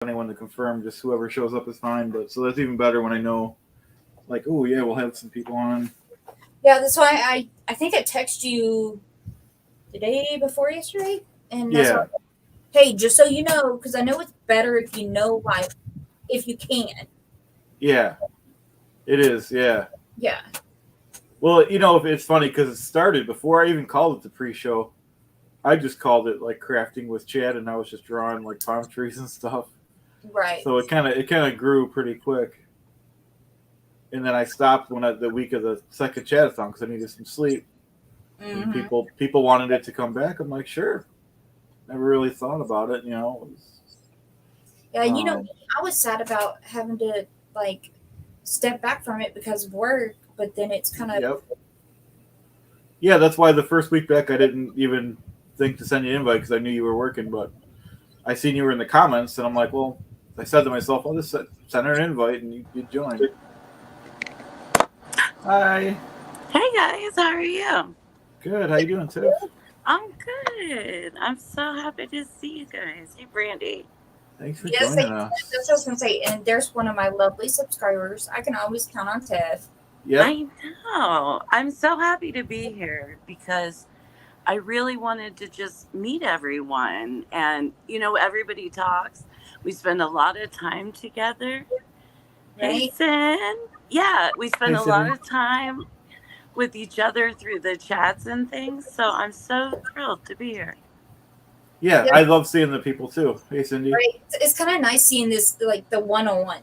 anyone to confirm. Just whoever shows up is fine. But so that's even better when I know, like, oh yeah, we'll have some people on. Yeah, that's why I think I texted you the day before yesterday, and that's why. Yeah, Hey, just so you know, because I know it's better if you know, like, if you can. yeah, it is. Yeah. Yeah. Well, it's funny because it started before I even called it the pre-show. I just called it like crafting with Chad, and I was just drawing like palm trees and stuff. Right. So it kind of grew pretty quick. And then I stopped the week of the second Chadathon because I needed some sleep. And Mm-hmm. people wanted it to come back. I'm like, sure. Never really thought about it. Yeah, Um, I was sad about having to like step back from it because of work, but then it's kind of yep. Yeah, that's why the first week back I didn't even think to send you an invite because I knew you were working. But I seen you were in the comments, and I'm like, well, I said to myself, I'll just send her an invite, and you join. Hi. Hey guys, how are you? Good. How you doing, Tiff? I'm good. I'm so happy to see you guys. Hey, Brandy. Thanks for yes, joining us. that's what I was gonna say. And there's one of my lovely subscribers. I can always count on Tev. Yep. I know. I'm so happy to be here because I really wanted to just meet everyone. And, everybody talks. We spend a lot of time together. Hey, Right? Sin. Yeah, we spend Hey, a lot Cindy. of time with each other through the chats and things. So I'm so thrilled to be here. Yeah, Yeah, I love seeing the people too. Hey, Cindy. right. It's kind of nice seeing this like the one on one.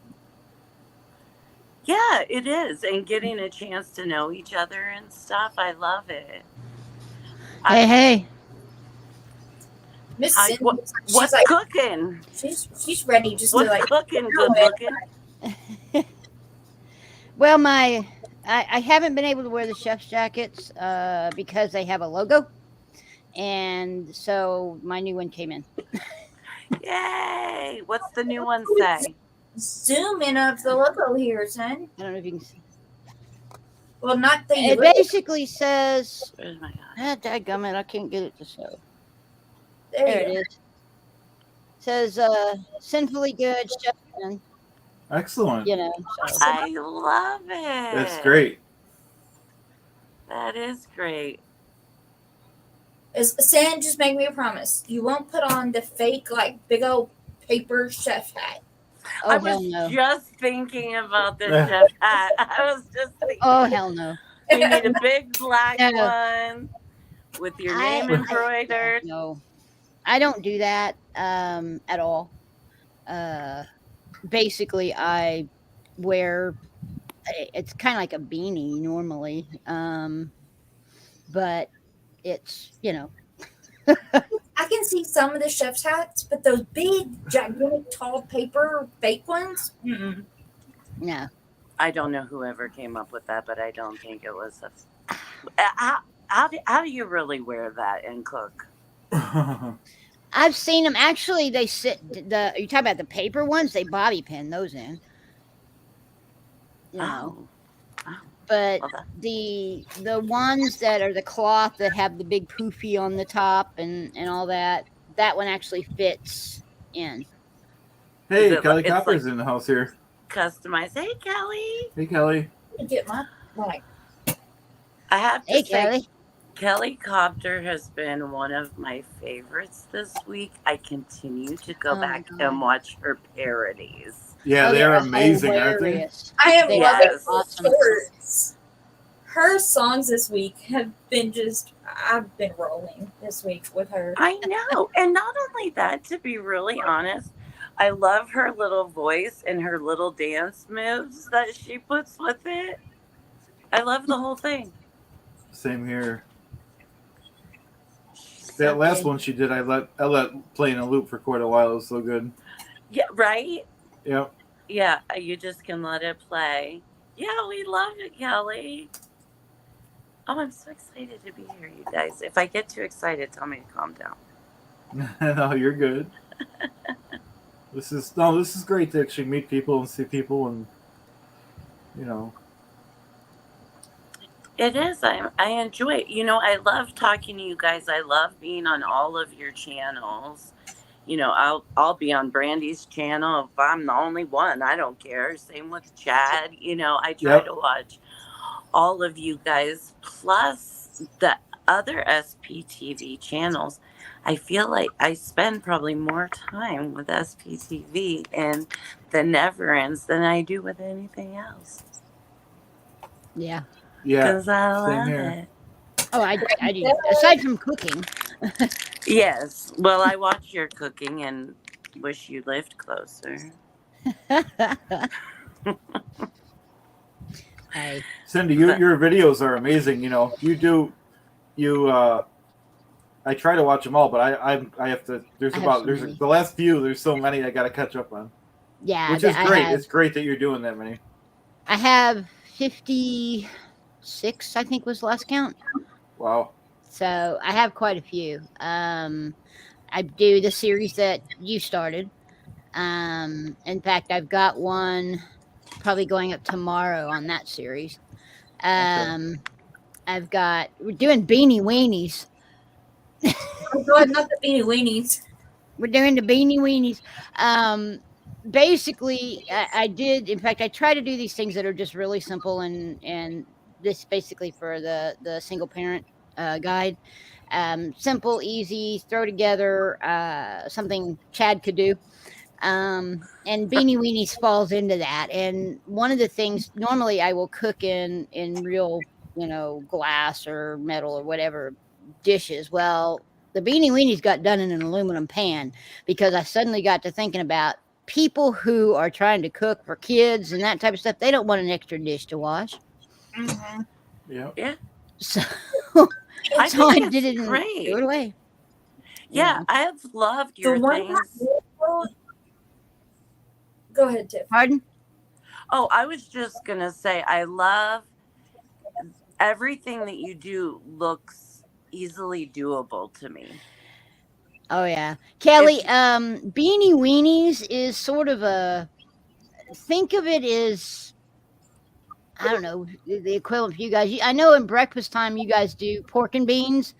Yeah, it is. And getting a chance to know each other and stuff. I love it. I, Hey, hey. Miss I, Cindy, what, she's what's like cooking? she's ready just to What's like cooking? go Good looking. Well, I haven't been able to wear the chef's jackets because they have a logo, and so my new one came in. Yay! What's the new one say? zoom in of the logo here, son. I don't know if you can see. Well, not that you It look. basically says, Where's my guy? dadgummit, I can't get it to show. There There you it go. is. It says, sinfully good, chef, and, Excellent. so. I love That's it. great. That is great. San, just make me a promise. You won't put on the fake like big old paper chef hat. I Oh, hell was no. just thinking about the chef hat. I was just Oh, thinking hell no. we need a big black No. one with your name embroidered. No. I don't do that at all. Basically, I wear it's kind of like a beanie normally, but it's I can see some of the chef's hats, but those big, gigantic, tall paper fake ones. Mm-mm. no. I don't know whoever came up with that, but I don't think it was a. How do you really wear that and cook? I've seen them actually. They sit you talk about the paper ones. They bobby pin those in, Oh, but well, the ones that are the cloth that have the big poofy on the top and all that. That one actually fits in. is Hey, it? Kelly It's like Copper's in the house here. customized. Hey, Kelly. Hey, Kelly. Get my like. I have to Hey, say, Kelly. Kelly Copter has been one of my favorites this week. I continue to go Oh my back God. and watch her parodies. Yeah, Oh, they're they're amazing, aren't they? hilarious. I am They loving are Yes. awesome. shorts. Her songs this week have been just. I've been rolling this week with her. I know. And not only that, to be really honest, I love her little voice and her little dance moves that she puts with it. I love the whole thing. Same here. She's so That last cute. one she did, I let play in a loop for quite a while. It was so good. Yeah, right? Yep. Yeah, you just can let it play. Yeah, we love it, Kelly. Oh, I'm so excited to be here, you guys. If I get too excited, tell me to calm down. No, you're good. This is great to actually meet people and see people and you know. It is. I enjoy it. I love talking to you guys. I love being on all of your channels. I'll be on Brandy's channel if I'm the only one. I don't care. Same with Chad. I try Yep. to watch all of you guys plus the other SPTV channels. I feel like I spend probably more time with SPTV and the Never Ends than I do with anything else Yeah. Yeah. because I Same love here. it. Oh, I do. Aside from cooking. Yes. Well, I watch your cooking and wish you lived closer. Hey. Cindy, But- your videos are amazing. I try to watch them all, but I have to. I have so many. The last few. There's so many I got to catch up on, Yeah. which is great. It's great that you're doing that many. I have 56, I think was the last count. Wow. So I have quite a few. I do the series that you started. In fact, I've got one probably going up tomorrow on that series. We're doing Beanie Weenies. Oh God, not the beanie weenies. We're doing the Beanie Weenies. Basically, I did. In fact, I try to do these things that are just really simple, and this basically for the single parent guide. Simple, easy, throw together, something Chad could do. And Beanie Weenies falls into that. And one of the things normally I will cook in real, glass or metal or whatever dishes. Well, the Beanie Weenies got done in an aluminum pan because I suddenly got to thinking about people who are trying to cook for kids and that type of stuff. They don't want an extra dish to wash. Mm-hmm. Yeah. So I so think I did it's it and great. threw it away. Yeah, I've loved The your one things. Go ahead, Tiff. Pardon? Oh, I was just going to say, I love everything that you do looks easily doable to me. Oh yeah, Kelly. Beanie Weenies is sort of think of it as, I don't know, the equivalent for you guys. I know in breakfast time you guys do pork and beans.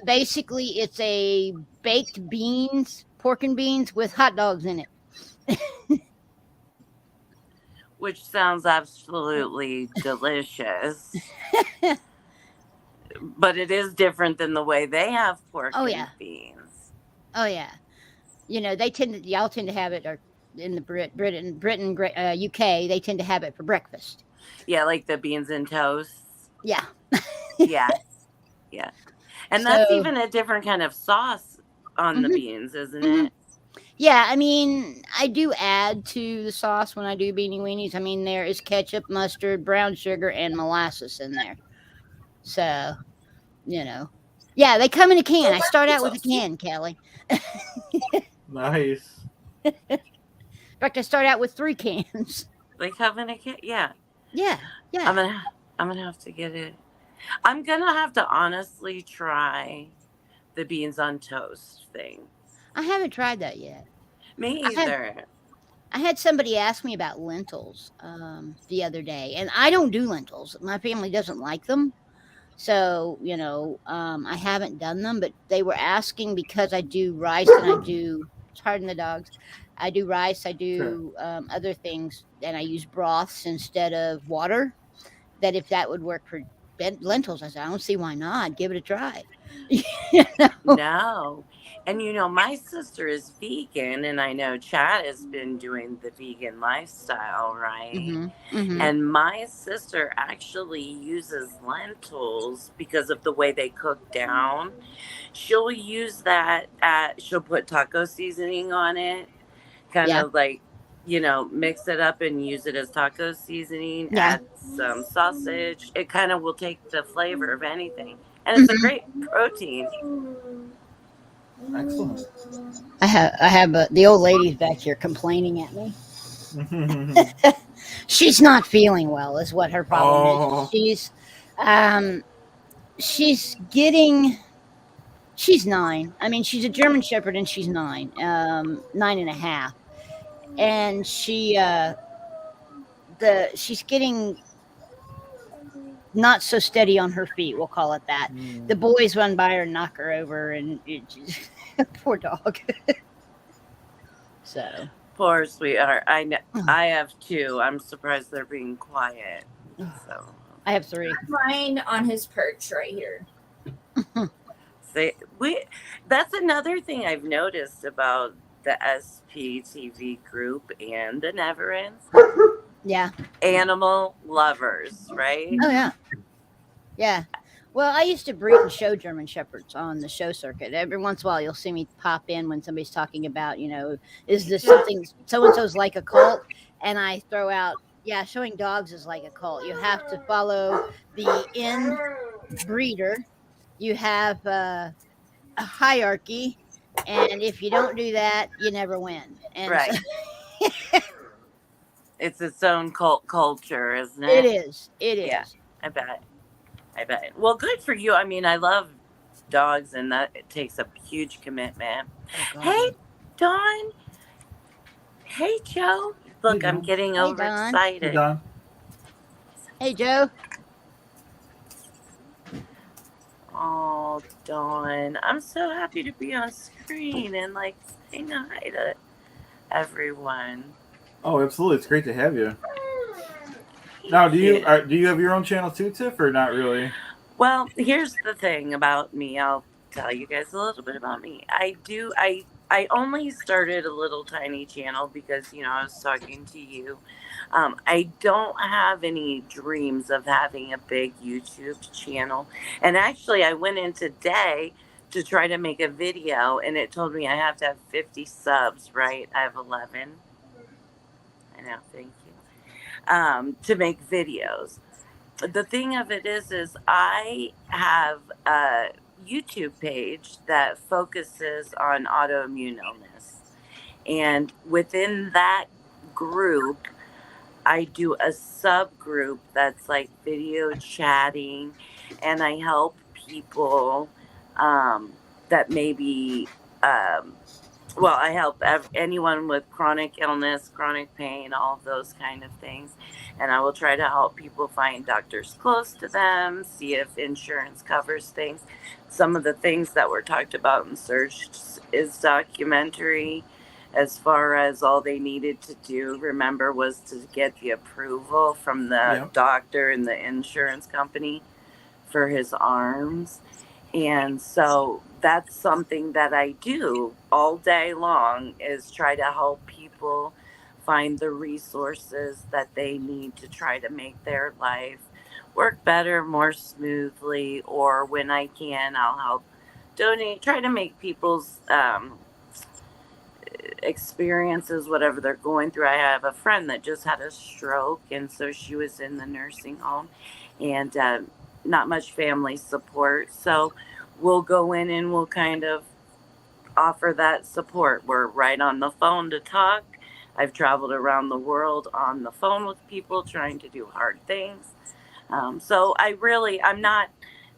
Basically it's a baked pork and beans with hot dogs in it. Which sounds absolutely delicious. But it is different than the way they have pork and beans. Oh yeah, y'all tend to have it, or in the Britain, UK, they tend to have it for breakfast. Yeah, like the beans and toast. Yeah. Yeah. And that's even a different kind of sauce on the beans, isn't it? Yeah, I mean, I do add to the sauce when I do Beanie Weenies. I mean, there is ketchup, mustard, brown sugar, and molasses in there. So, yeah, they come in a can. I start out with a can, Kelly. Nice. In fact, I start out with 3 cans. They come in a can. Yeah. Yeah. I'm gonna have to get it. I'm gonna have to honestly try the beans on toast thing. I haven't tried that yet. Me either. I had somebody ask me about lentils the other day, and I don't do lentils. My family doesn't like them. So, I haven't done them, but they were asking because I do rice and I do, pardon the dogs, I do rice, I do other things, and I use broths instead of water, that if that would work for lentils. I said, I don't see why not. Give it a try. No. And my sister is vegan, and I know Chad has been doing the vegan lifestyle, right? Mm-hmm. And my sister actually uses lentils because of the way they cook down. She'll use that she'll put taco seasoning on it, kind of like, mix it up and use it as taco seasoning, add some sausage. It kind of will take the flavor of anything. And it's a great protein. Excellent. I have the old lady's back here complaining at me. She's not feeling well, is what her problem is. She's 9. I mean, she's a German Shepherd and she's 9, 9.5, and she's getting not so steady on her feet. We'll call it that. The boys run by her and knock her over, and Poor dog. So, Poor sweetheart. I know. I have 2. I'm surprised they're being quiet. So I have 3. Mine on his perch right here. that's another thing I've noticed about the SPTV group and the Neverends. Yeah. Animal lovers, right? Oh yeah. Yeah. Well, I used to breed and show German Shepherds on the show circuit. Every once in a while, you'll see me pop in when somebody's talking about, is this something so and so's like a cult? And I throw out, yeah, showing dogs is like a cult. You have to follow the in breeder. You have a hierarchy, and if you don't do that, you never win. And Right. It's its own cult culture, isn't it it? is. It is. Yeah. I bet. Well, good for you. I mean, I love dogs, and that it takes a huge commitment. Oh, Hey, Dawn. Hey, Joe. Look, Hey, I'm Dawn. getting Hey, Dawn. Hey, overexcited. Don. Hey, Joe. Oh, Dawn. I'm so happy to be on screen and like saying hi to everyone. Oh, absolutely. It's great to have you. Now, do you have your own channel too, Tiff, or not really? Well, here's the thing about me. I'll tell you guys a little bit about me. I only started a little tiny channel because, I was talking to you. I don't have any dreams of having a big YouTube channel. And actually, I went in today to try to make a video, and it told me I have to have 50 subs, right? I have 11. I know, thank you. To make videos. The thing of it is I have a YouTube page that focuses on autoimmune illness. And within that group, I do a subgroup that's like video chatting, and I help people that maybe, I help anyone with chronic illness, chronic pain, all of those kind of things. And I will try to help people find doctors close to them, see if insurance covers things. Some of the things that were talked about in Search is documentary, as far as all they needed to do, remember, was to get the approval from the doctor and the insurance company for his arms. And so that's something that I do all day long, is try to help people find the resources that they need to try to make their life work better, more smoothly, or when I can, I'll help donate, try to make people's experiences, whatever they're going through. I have a friend that just had a stroke, and so she was in the nursing home, and not much family support. So we'll go in and we'll kind of offer that support. We're right on the phone to talk. I've traveled around the world on the phone with people trying to do hard things. So I'm not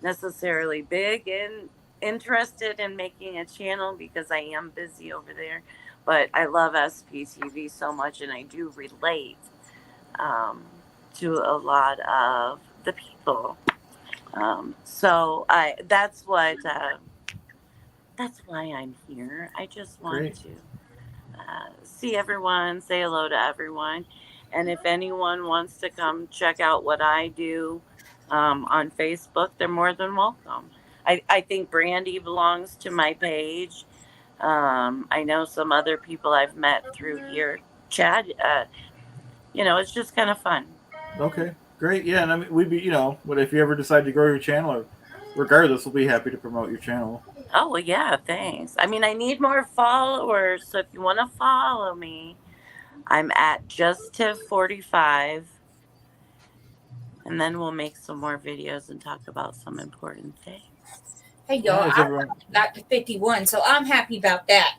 necessarily big and interested in making a channel because I am busy over there, but I love SPTV so much, and I do relate to a lot of the people. So that's why I'm here. I just want to see everyone, say hello to everyone. And if anyone wants to come check out what I do on Facebook, they're more than welcome. I think Brandy belongs to my page. I know some other people I've met through here. Chad, it's just kind of fun. Okay, great. Yeah, and I mean, we'd be, but if you ever decide to grow your channel, regardless, we'll be happy to promote your channel. Oh, well, yeah, thanks. I mean, I need more followers, so if you want to follow me, I'm at JustTiff45, and then we'll make some more videos and talk about some important things. Hey, y'all, I got to 51, so I'm happy about that.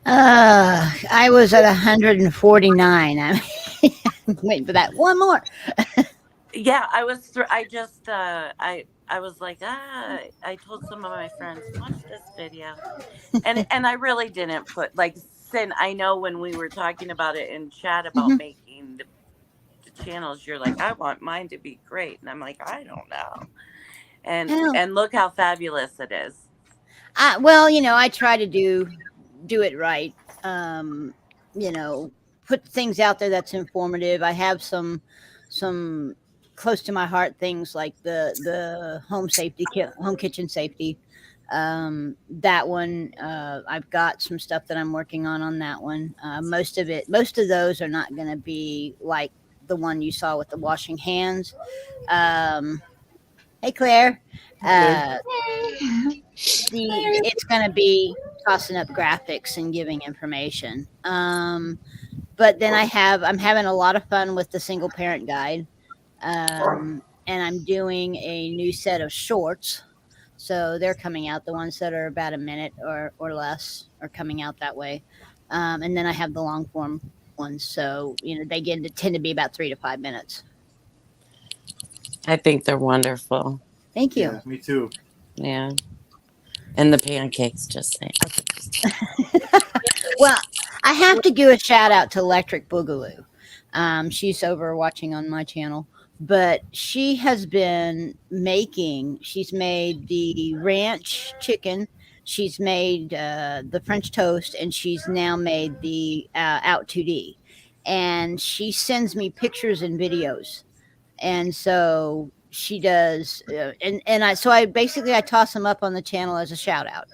I was at 149. I'm waiting for that one more. Yeah, I was. I was like, I told some of my friends, watch this video, and I really didn't put Sin. I know when we were talking about it in chat about making the channels, you're like, I want mine to be great, and I'm like, I don't know, and look how fabulous it is. Well, I try to do it right. Put things out there that's informative. I have some close to my heart things like the home safety, home kitchen safety. That one, I've got some stuff that I'm working on that one. Most of those are not going to be like the one you saw with the washing hands. Hey, Claire. It's going to be tossing up graphics and giving information. But then I'm having a lot of fun with the single parent guide. And I'm doing a new set of shorts. So they're coming out. The ones that are about a minute or less are coming out that way. And then I have the long form ones. So, they tend to be about 3 to 5 minutes. I think they're wonderful. Thank you. Yeah, me too. Yeah. And the pancakes, just saying. Well, I have to do a shout out to Electric Boogaloo. She's over watching on my channel, but she has been she's made the ranch chicken, she's made the French toast, and she's now made the Out 2D. And she sends me pictures and videos. And so she does, and I toss them up on the channel as a shout out.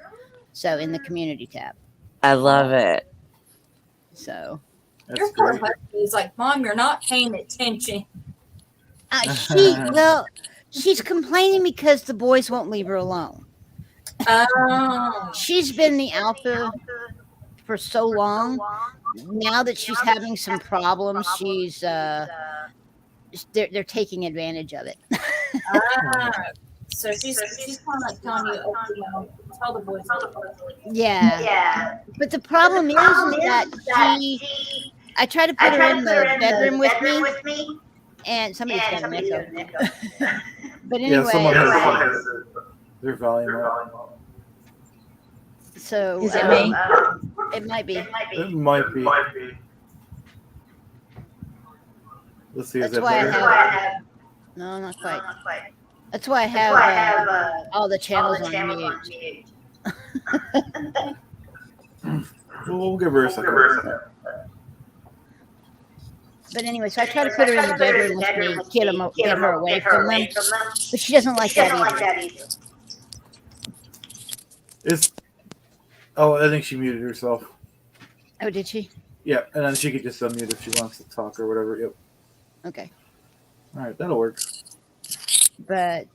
So in the community tab. I love it. So Your poor husband's like, Mom, you're not paying attention. She's complaining because the boys won't leave her alone. Oh. She's been the alpha for so long. Now that she's having some problems, she's they're taking advantage of it. So she's kind of like telling you, tell the boys. Yeah. But the problem is that I try to put her in the bedroom with me, and somebody's got an echo. But anyway, Yeah, someone has their volume up. So is it me? It might be. It might be. Let's see. That's Is it why better? I have. No, not quite. That's why I have all the channels on mute. We'll give her a second. But anyway, so I try to put her in the bedroom with me, get her away from them. But she doesn't like that either. I think she muted herself. Oh, did she? Yeah, and then she could just unmute if she wants to talk or whatever. Yep. Okay. All right, that'll work. But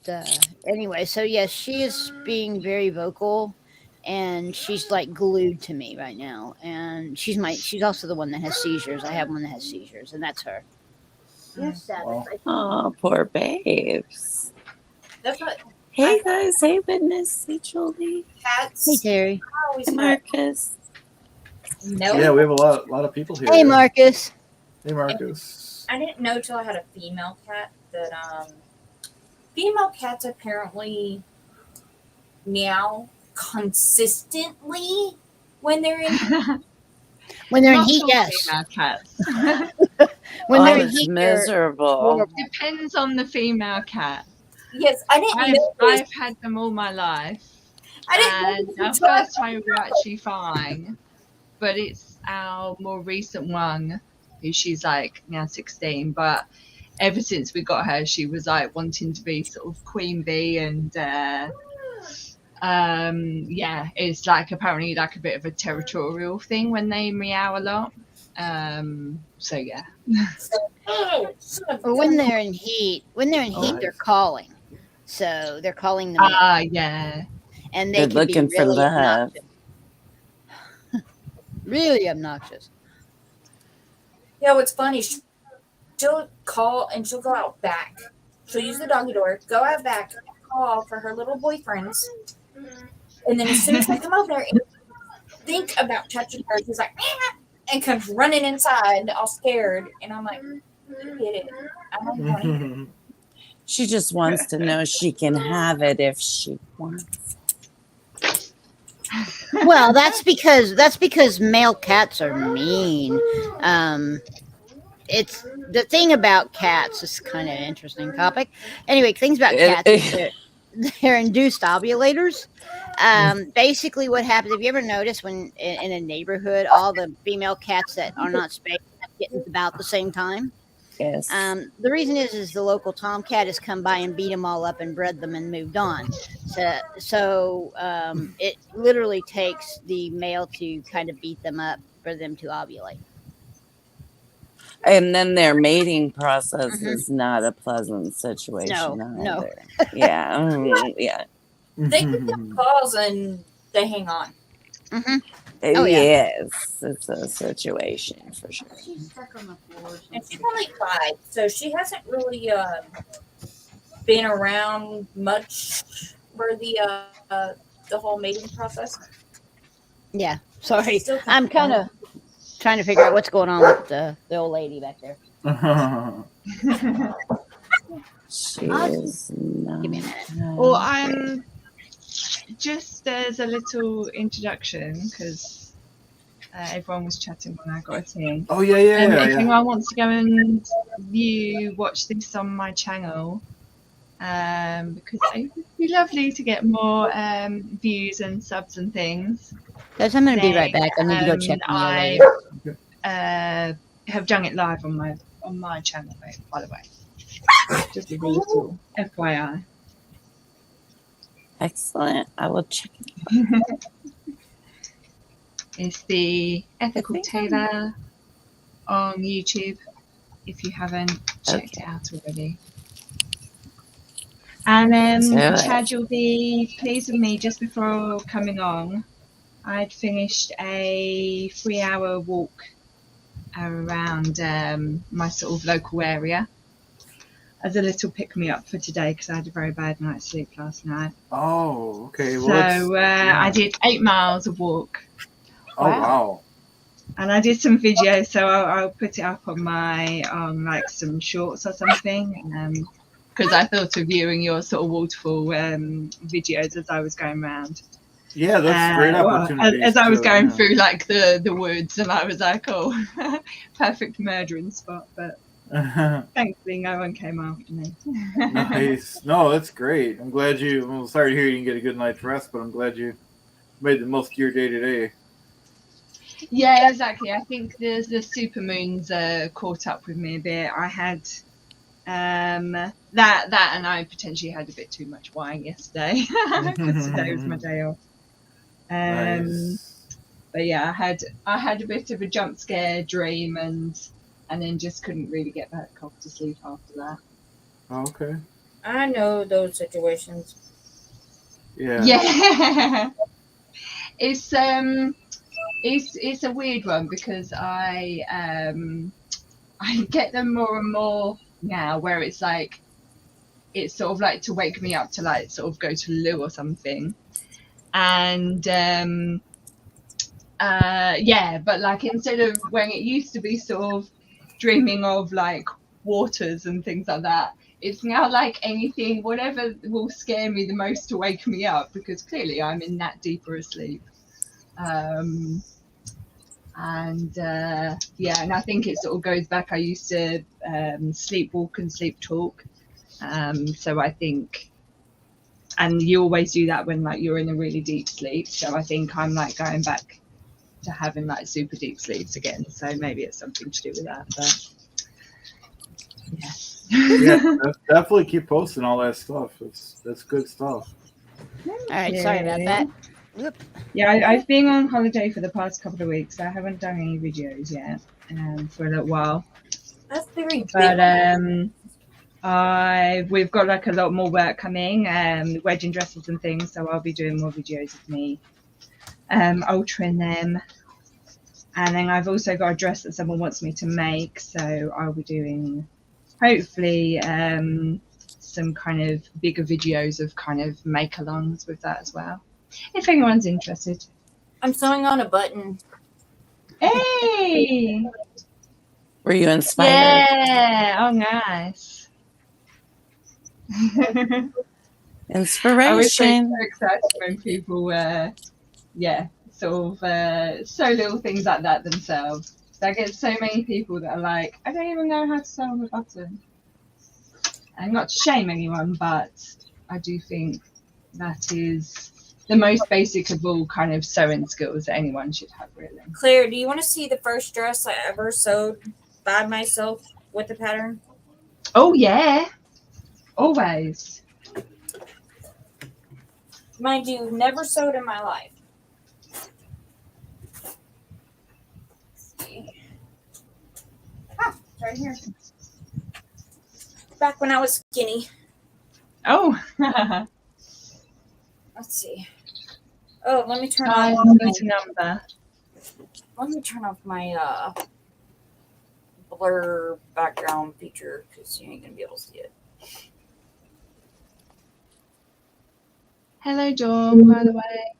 anyway, so yes, she is being very vocal, and she's like glued to me right now. And she's also the one that has seizures. I have one that has seizures, and that's her. Yes, Wow. Oh, poor babes. That's what Hey guys, hey Witness, hey Julie, cats Hey, Terry. always hey Marcus. No. Yeah, we have a lot of people here. Hey, Marcus. Hey, Marcus. I didn't know till I had a female cat that female cats apparently meow consistently when they're in. When they're in Not heat, all yes. female cats. When they're in it's heat, they're miserable. horrible. Depends on the female cat. Yes, I didn't know. I've had them all my life. I didn't And know. our first home we were actually fine, but it's our more recent one, who she's like now 16. But ever since we got her, she was like wanting to be sort of queen bee, and yeah, it's like apparently like a bit of a territorial thing when they meow a lot. So yeah. Or when they're in heat, they're calling. So they're calling them, Yeah. and they They're can looking be for really love. obnoxious. Really obnoxious. Yeah, what's funny, she'll call and she'll go out back. She'll use the doggy door, go out back, call for her little boyfriends, and then as soon as they come over there and think about touching her, she's like, "Meow," and comes running inside, all scared. And I'm like, you get it. I don't want it. She just wants to know she can have it if she wants. Well, that's because male cats are mean. It's the thing about cats is kind of an interesting topic. Anyway, things about cats is they're induced ovulators, Basically, what happens, have you ever noticed when in a neighborhood, all the female cats that are not spayed have kittens about the same time? Yes. The reason is the local tomcat has come by and beat them all up and bred them and moved on. So it literally takes the male to kind of beat them up for them to ovulate. And then their mating process Mhm. is not a pleasant situation No. either. Yeah. Yeah. They get their calls and they hang on. Hmm. Oh, yeah. Yes. It's a situation for sure. She's stuck on the floor. And she's only 5, so she hasn't really been around much for the whole mating process. Yeah, sorry. Still I'm kind of trying to figure out what's going on with the old lady back there. She is not. Give me a minute. Well, I'm just as a little introduction because everyone was chatting when I got in. Oh yeah. If anyone wants to go and watch this on my channel, because it would be lovely to get more views and subs and things. Guys, I'm going to be right back. I need to go check on the old I lady. have done it live on my channel, by the way. Just a little FYI. Excellent. I will check it. It's the Ethical think Tailor on YouTube, if you haven't checked Okay. it out already. And Do it. Chad, you'll be pleased with me. Just before coming on, I'd finished a 3-hour walk around my sort of local area as a little pick-me-up for today because I had a very bad night's sleep last night. Oh, okay. Well, So I did 8 miles of walk. oh wow. And I did some videos, so I'll put it up on my like some shorts or something, because I thought of viewing your sort of waterfall videos as I was going around. Yeah, that's a great opportunity. As I was going through like the woods, and I was like, oh, perfect murdering spot. But thankfully, no one came after me. Nice. No, that's great. I'm glad you. I'm sorry to hear you didn't get a good night's rest, but I'm glad you made the most of your day today. Yeah, exactly. I think the supermoons caught up with me a bit. I had that, and I potentially had a bit too much wine yesterday because today was my day off. Nice. But yeah, I had a bit of a jump scare dream, and then just couldn't really get back off to sleep after that. Oh, okay. I know those situations. Yeah. Yeah, it's a weird one because I get them more and more now, where it's like it's sort of like to wake me up to like sort of go to the loo or something, and yeah, but like instead of when it used to be sort of dreaming of like waters and things like that, it's now like anything, whatever will scare me the most to wake me up, because clearly I'm in that deeper asleep. Yeah, and I think it sort of goes back. I used to sleepwalk and sleep talk, so I think, and you always do that when like you're in a really deep sleep. So I think I'm like going back to having like super deep sleeps again. So maybe it's something to do with that. But yeah. Yeah, definitely keep posting all that stuff. That's good stuff. All right, sorry about that. Whoop. Yeah, I've been on holiday for the past couple of weeks. So I haven't done any videos yet for a little while. That's very big. But we've got like a lot more work coming, wedding dresses and things. So I'll be doing more videos of me altering them. And then I've also got a dress that someone wants me to make. So I'll be doing hopefully some kind of bigger videos of kind of make-alongs with that as well, if anyone's interested. I'm sewing on a button. Hey! Were you inspired? Yeah! Oh, nice. I was so Inspiration. excited when people, sort of sew little things like that themselves. I get so many people that are like, I don't even know how to sew on a button. And not to shame anyone, but I do think that is the most basic of all kind of sewing skills that anyone should have, really. Claire, do you want to see the first dress I ever sewed by myself with the pattern? Oh yeah, always. Mind you, never sewed in my life. Let's see. Ah, it's right here. Back when I was skinny. Oh, Let's see. Oh, let me turn time off. to number. Let me turn off my blur background feature because you ain't gonna be able to see it. Hello, Dawn, by the way.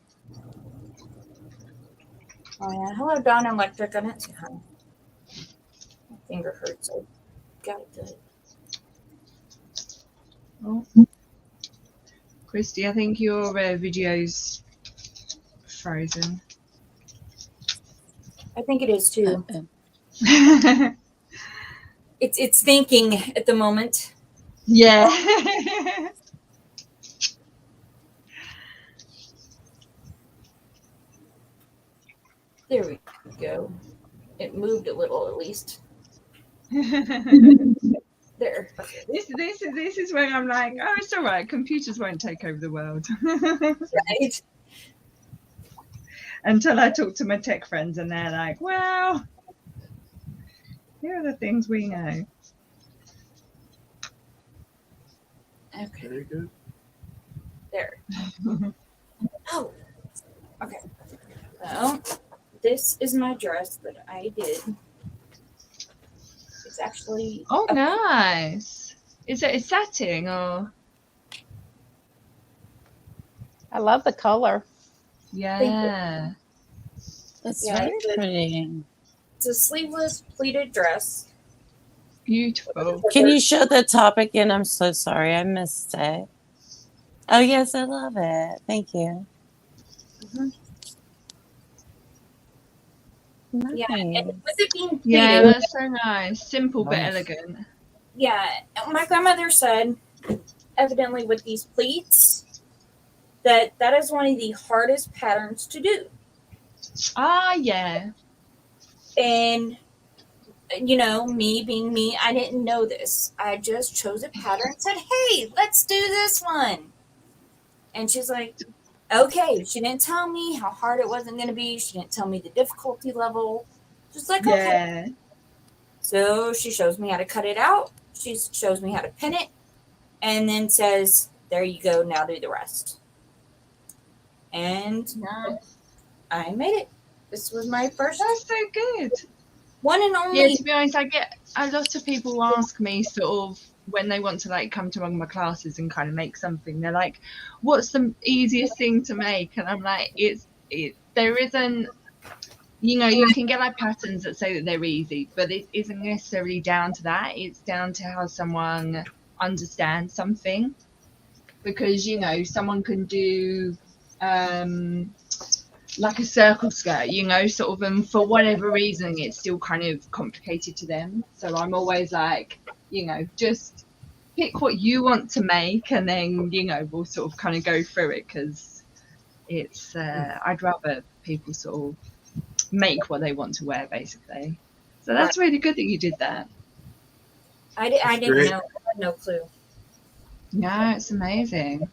Oh yeah. Hello, Dawn Electric. I didn't see her. My finger hurts. I got it good. Oh. Christy, I think your video's frozen. I think it is too. Yeah. It's thinking at the moment. There we go. It moved a little at least. There. Okay. This is where I'm like, oh, it's all right. Computers won't take over the world. Right. Until I talk to my tech friends, and they're like, well, here are the things we know. Okay. Very good. There. Oh. Okay. Well, this is my dress that I did. It's actually. Oh, nice. Is it a setting or? I love the color. Yeah. That's Yeah, very it's pretty. It's a sleeveless pleated dress. Beautiful. Can you show the top again? I'm so sorry. I missed it. Oh, yes, I love it. Thank you. Mhm. Nice. Yeah, and with it being pleated, Yeah, that's so nice. Simple but Nice. elegant. yeah, my grandmother said, evidently with these pleats, that is one of the hardest patterns to do. Ah, yeah. And, you know, me being me, I didn't know this. I just chose a pattern and said, hey, let's do this one. And she's like, okay. She didn't tell me how hard it wasn't going to be. She didn't tell me the difficulty level. Just like, okay. Yeah. So she shows me how to cut it out. She shows me how to pin it. And then says, there you go. Now do the rest. And Nice. I made it. This was my first That's so good. one and Yeah, only. to be honest, I get a lot of people ask me sort of when they want to like come to one of my classes and kind of make something. They're like, "What's the easiest thing to make?" And I'm like, there isn't. You know, you can get like patterns that say that they're easy, but it isn't necessarily down to that. It's down to how someone understands something. Because you know, someone can do like a circle skirt, you know, sort of, and for whatever reason it's still kind of complicated to them. So I'm always like, you know, just pick what you want to make, and then, you know, we'll sort of kind of go through it, because it's I'd rather people sort of make what they want to wear, basically. So that's really good that you did that. I didn't Great. know. I had no clue. Yeah, it's amazing.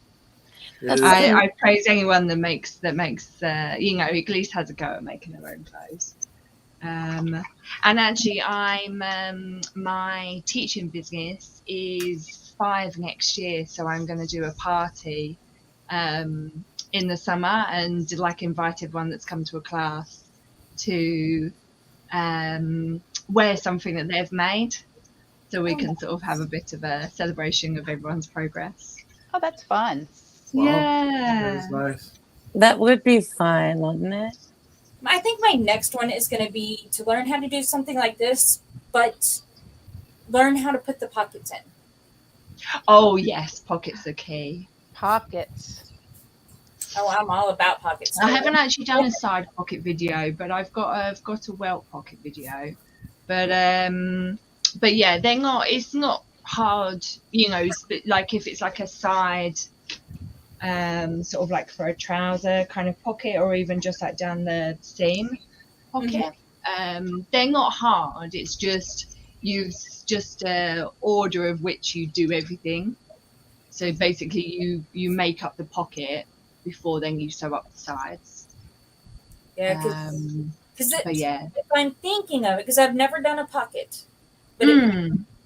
It is. I praise anyone that makes you know, at least has a go at making their own clothes. And actually, my teaching business is 5 next year, so I'm going to do a party in the summer and like invite everyone that's come to a class to wear something that they've made, so we can sort of have a bit of a celebration of everyone's progress. Oh, that's fun. Wow. That Yeah. is nice. That would be fun, wouldn't it? I think my next one is going to be to learn how to do something like this, but learn how to put the pockets in. Oh yes, pockets are key. Pockets. Oh, I'm all about pockets. I haven't actually done a side pocket video, but I've got a welt pocket video. But yeah, they're not. It's not hard, you know. Like if it's like a side sort of like for a trouser kind of pocket, or even just like down the seam pocket. They're not hard. It's just order of which you do everything. So basically, you make up the pocket before then you sew up the sides. Yeah, because But yeah. if I'm thinking of it, because I've never done a pocket, but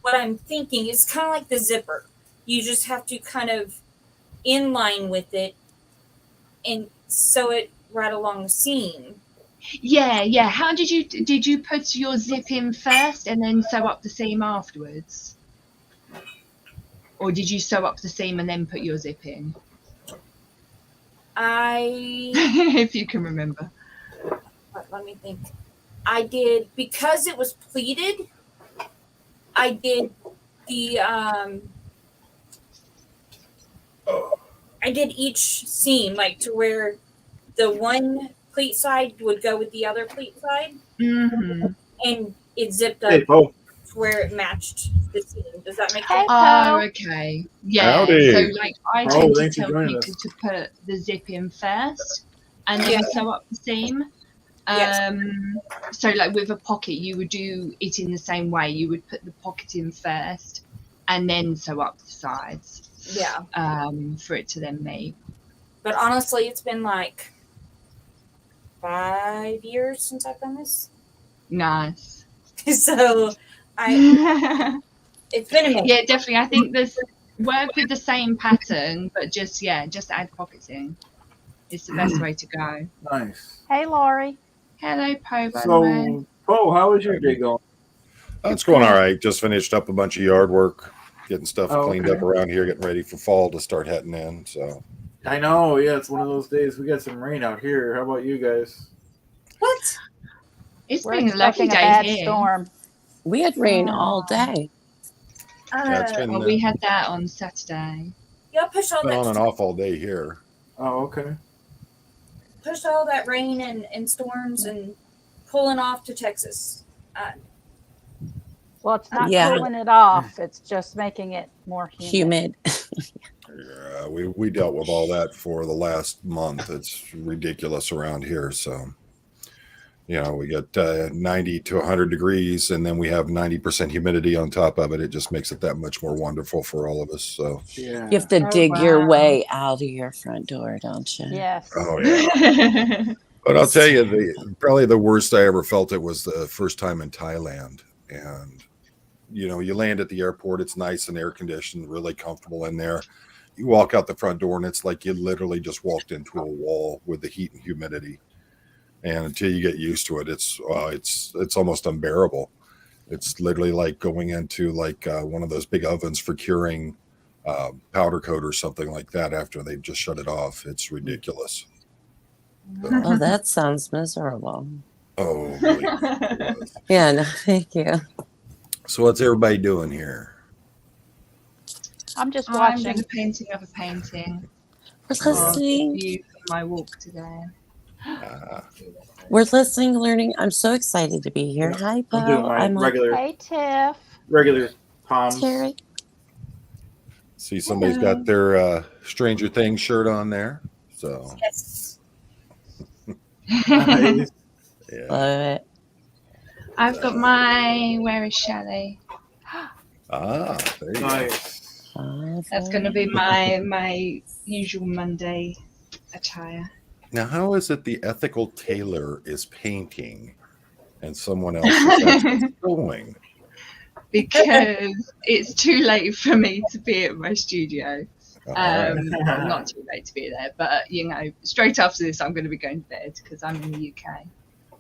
what I'm thinking is kind of like the zipper. You just have to kind of inline with it and sew it right along the seam. Yeah. How did you put your zip in first and then sew up the seam afterwards? Or did you sew up the seam and then put your zip in? If you can remember. Let me think. I did, because it was pleated, I did the I did each seam like to where the one pleat side would go with the other pleat side, and it zipped up Hey, Poe. to where it matched the seam. Does that make Hey, sense? Oh, Poe. okay. Yeah. Howdy. So like I Oh, tend to thanks for tell joining people us. to put the zip in first and then Yeah. sew up the seam. Yes. So like with a pocket, you would do it in the same way. You would put the pocket in first and then sew up the sides. Yeah. For it to then meet. But honestly, it's been like 5 years since I've done this. Nice. So it's been a minute. Yeah, definitely. I think there's work with the same pattern, but just add pockets in. It's the best way to go. Nice. Hey, Laurie. Hello, Poe, by the way. So, Poe, how was your day going? It's going all right. Just finished up a bunch of yard work, getting stuff Oh, cleaned okay. up around here, getting ready for fall to start heading in. So I know, yeah, it's one of those days. We got some rain out here. How about you guys? What? It's We're been a lovely expecting a day bad here. storm. We had rain all day. yeah, it's been, We had that on Saturday. Y'all push all been on and that off all day here. Oh, okay. rain and storms and pulling off to Texas. Well, it's not Yeah. cooling it off. It's just making it more humid. Yeah, we dealt with all that for the last month. It's ridiculous around here. So, you know, we get 90 to 100 degrees, and then we have 90% humidity on top of it. It just makes it that much more wonderful for all of us. So, Yeah. You have to Oh, dig your wow. way out of your front door, don't you? Yes. oh yeah. But I'll tell you, probably the worst I ever felt it was the first time in Thailand. And, you know, you land at the airport, it's nice and air conditioned, really comfortable in there. You walk out the front door and it's like you literally just walked into a wall with the heat and humidity. And until you get used to it, it's almost unbearable. It's literally like going into like one of those big ovens for curing powder coat or something like that after they've just shut it off. It's ridiculous. Oh, that sounds miserable. Oh, really, it was. Yeah, no, thank you. So what's everybody doing here? I'm just I'm watching. going to paint another painting We're of listening. you for my walk today. We're listening, learning. I'm so excited to be here. Hi, Bo. I'm doing my I'm like, Hey, Tiff. regular palms. Terry. See, somebody's got their Stranger Things shirt on there. So, Yes. Nice. yeah. Love it. I've got my Where is Shelley? Ah, there you go. Nice. That's going to be my usual Monday attire. Now, how is it the ethical tailor is painting and someone else is actually sewing? Because it's too late for me to be at my studio. All right. Well, not too late to be there, but you know, straight after this, I'm going to be going to bed because I'm in the UK.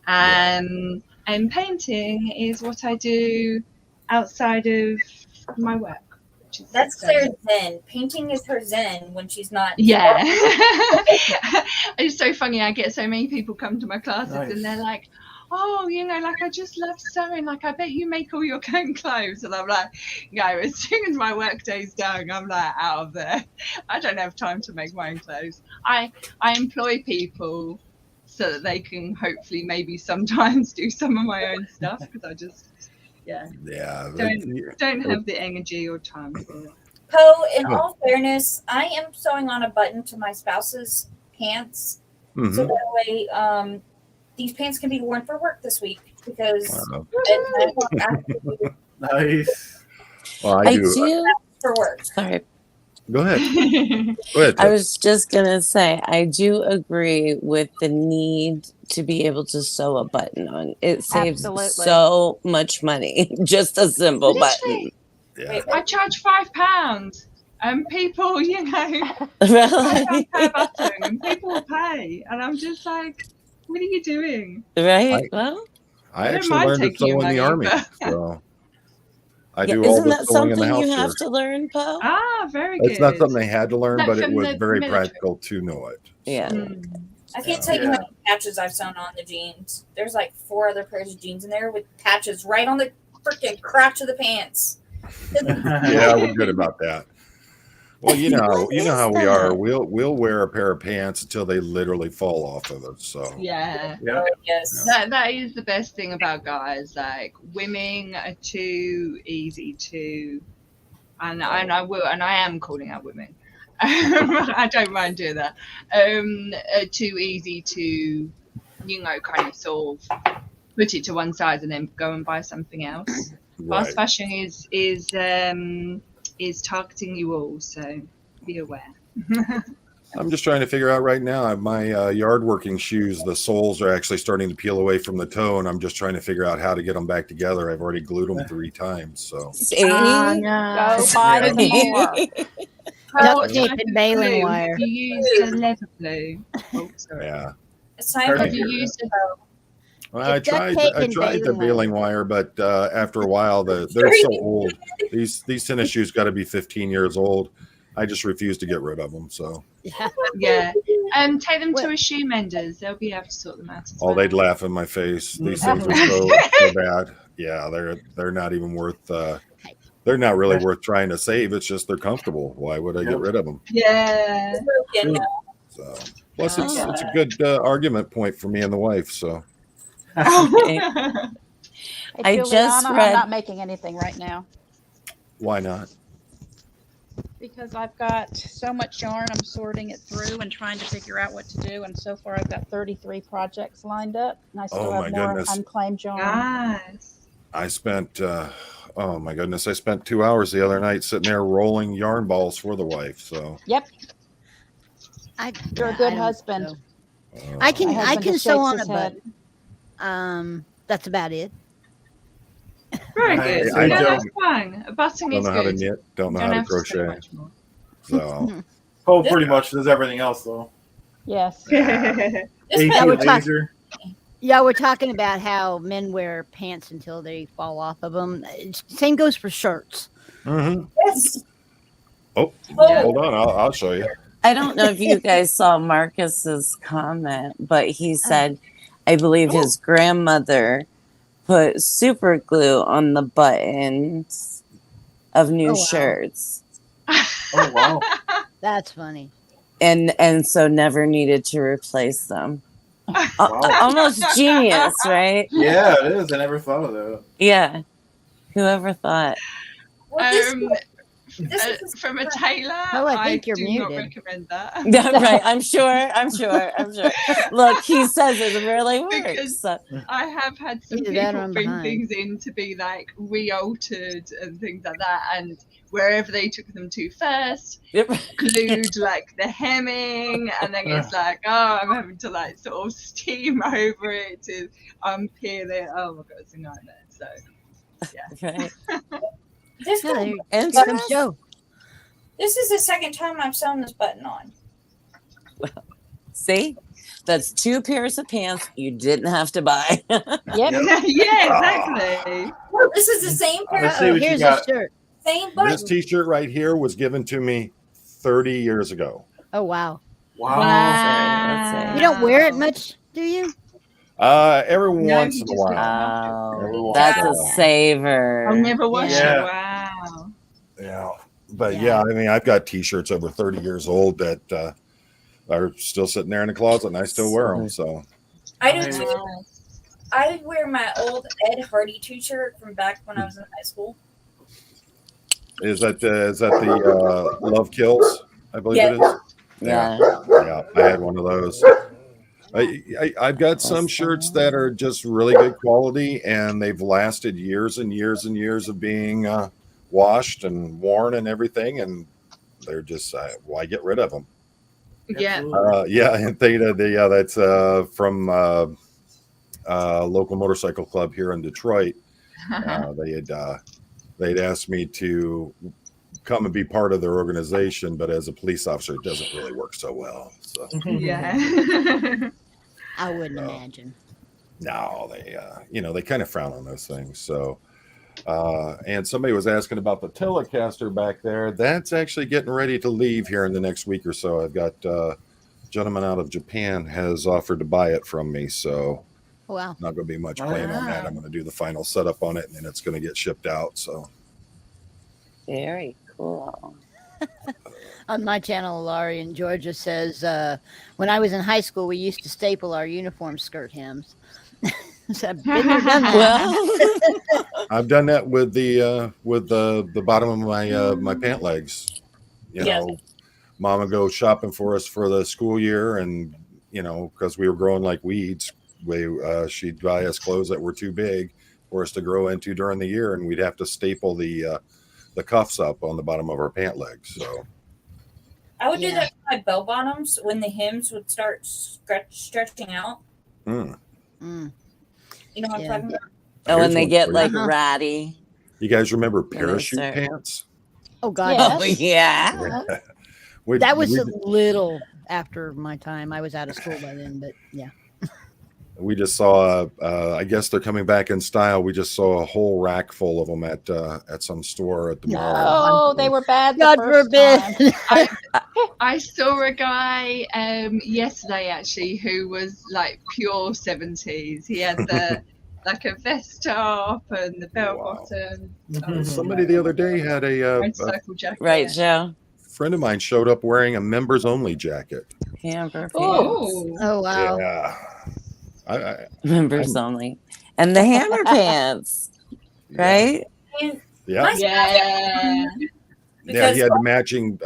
And painting is what I do outside of my work. Which is That's exciting. Claire's zen. Painting is her zen when she's not. Yeah. It's so funny. I get so many people come to my classes Nice. and they're like, oh, you know, like I just love sewing. Like I bet you make all your own clothes. And I'm like, no, as soon as my work day's done, I'm like out of there. I don't have time to make my own clothes. I employ people so that they can hopefully maybe sometimes do some of my own stuff because I just Yeah. don't have the energy or time for it. Poe, in Sure. all fairness, I am sewing on a button to my spouse's pants. So Mhm. that way, these pants can be worn for work this week because Wow. it's 9 o'clock after Nice. Well, I I do. do. for work. Sorry. Go ahead. Go ahead. I Tiff. was just gonna say I do agree with the need to be able to sew a button on. It saves Absolutely. so much money. Just a simple button. Yeah. Wait, I charge £5, and people, you know, Really? per button, and people will pay, and I'm just like, what are you doing? Right? Well, I I don't actually mind learned to taking your sew in the money, army, but- so I yeah, do all isn't the that sewing in the something house you here. have to learn, Poe? Ah, very good. It's not something they had to learn, That but it from was the very military. practical to know it. Yeah. Mm. I can't tell you how Yeah. many patches I've sewn on the jeans. There's like 4 other pairs of jeans in there with patches right on the freaking crotch of the pants. Yeah, we're good about that. Well, you know is how we are. that? We'll wear a pair of pants until they literally fall off of us. So Yeah. Yeah. Oh, yes. That is the best thing about guys. Like, women are too easy to, and I am calling out women. I don't mind doing that. Too easy to, you know, kind of sort of put it to one side and then go and buy something else. right. Fast fashion is targeting you all, so be aware. I'm just trying to figure out right now. My yard working shoes, the soles are actually starting to peel away from the toe, and I'm just trying to figure out how to get them back together. I've already glued them 3 times. So See? Go buy some more. Duct tape and baling Glue. wire. Have you used a leather glue? Oh, sorry. yeah. It's time for Have you used a Well, I It's duct tried. tape I and tried the baling baling wire, but after a while, they're so old. These tennis shoes got to be 15 years old. I just refuse to get rid of them. So yeah. Take them to a shoe menders. They'll be able to sort them out. As oh, well. they'd laugh in my face. These things are so bad. Yeah, they're not even worth. They're not really worth trying to save. It's just they're comfortable. Why would I get rid of them? Yeah. broken. So plus, it's a good argument point for me and the wife. So Okay. Hey, I Juliana, just I'm read- not making anything right now why not? because I've got so much yarn. I'm sorting it through and trying to figure out what to do. And so far, I've got 33 projects lined up, and I still Oh, have my more goodness. unclaimed yarn. Nice. I spent. Oh my goodness! I spent 2 hours the other night sitting there rolling yarn balls for the wife. So Yep, I, you're a I good don't husband. know. uh, I can My I husband can just sew shakes on his a head. button. That's about it. Very I- good. I No, don't- that's fine. A button don't is know how to good. knit. Don't know Don't how to have to say crochet. much more. So Poe pretty much does everything else though. Yes. This AP man- we're talking- laser. Yeah, we're talking about how men wear pants until they fall off of them. Same goes for shirts. mhm. Yes. Oh, Oh. hold on. I'll show you. I don't know if you guys saw Marcus's comment, but he said, I believe his grandmother put super glue on the buttons of new Oh, wow. shirts Oh wow. That's funny. and so never needed to replace them. Wow. Almost genius, right? Yeah, it is. I never thought of that. Yeah. Whoever thought? Well, this, Um, this is from a tailor, Oh, I think you're do not muted. recommend that. Yeah, right. I'm sure. Look, he says it really works. Because- So- I have had some Either that or people I'm bring behind. things in to be like re-altered and things like that, and wherever they took them to first, glued like the hemming, and then it's like, oh, I'm having to like sort of steam over it to unpeel it. Oh my god, it's a nightmare. So Right. this, Yeah, there you And go. Come show. this is the second time I've sewn this button on. see, that's 2 pairs of pants you didn't have to buy. Yep. yeah, exactly. Well, this is the same pair, Let's see Oh, what you here's a got. shirt. same This button. T-shirt right here was given to me 30 years ago. Oh wow. Wow. Wow. You don't wear it much, do you? Every No, once you in a just while. don't. Oh, that's a Yeah. saver. I'll never wash Yeah. it. Wow. Yeah, but Yeah. yeah, I mean, I've got T-shirts over 30 years old that are still sitting there in the closet, and I still wear them. So I do Nice. too. I wear my old Ed Hardy t-shirt from back when I was in high school. Is that the Love Kills? I believe Yeah. it is. Yeah. Yeah, I had one of those. I've got some shirts that are just really good quality, and they've lasted years and years and years of being washed and worn and everything, and they're just why get rid of them? Yeah. Yeah, and Theta, that's from local motorcycle club here in Detroit. They'd asked me to come and be part of their organization, but as a police officer, it doesn't really work so well. So Yeah. I wouldn't imagine. no, they kind of frown on those things. So, and somebody was asking about the Telecaster back there. That's actually getting ready to leave here in the next week or so. I've got a gentleman out of Japan has offered to buy it from me. So Wow. not going to be much plan on that. I'm going to do the final setup on it, and then it's going to get shipped out. So Very cool. On my channel, Laurie in Georgia says, when I was in high school, we used to staple our uniform skirt hems. So I've been there, done that. Well, I've done that with the bottom of my pant legs. You Yeah. know, Mom would go shopping for us for the school year, and because we were growing like weeds, she'd buy us clothes that were too big for us to grow into during the year, and we'd have to staple the cuffs up on the bottom of our pant legs. So I would do Yeah. that with my bell bottoms when the hems would start stretching out. mm. Mm. You know what Yeah. I'm talking about? oh, Here's and they one get for you. like Uh-huh. ratty. You guys remember they parachute start- pants? Oh, God. Yeah. Oh yes. yeah. That was a little after my time. I was out of school by then, but yeah. We just saw, I guess they're coming back in style. We just saw a whole rack full of them at some store at the No. mall. Oh, they were bad. The God first forbid. time. I saw a guy yesterday actually who was like pure 70s. He had the like a vest top and the bell Wow. bottom. Somebody the other day had a Motorcycle jacket. Right, Joe. friend of mine showed up wearing a members only jacket. Hamper pants. Oh, Oh, wow. Yeah. Members only. And the hammer pants, right? And Yeah. my yeah. Yeah, because he had the matching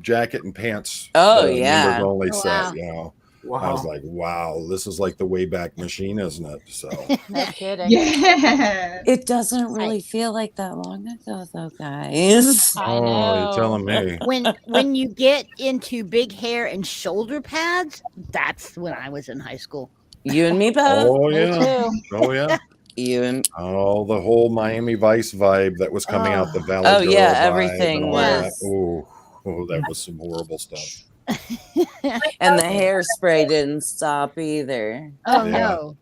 jacket and pants. Oh, the yeah. members only Oh, set, wow. I was like, wow, this is like the Wayback Machine, isn't it? So No kidding. Yeah. It doesn't really feel like that long ago, though, guys. I oh, know. you're telling me. When you get into big hair and shoulder pads, that's when I was in high school. You and me both. Oh Me yeah. too. Oh yeah. You and Oh, the whole Miami Vice vibe that was coming out, the Valley Oh, Girl yeah, vibe everything and all that. was. Oh, that was some horrible stuff. and the hairspray didn't stop either. Oh, Yeah. no.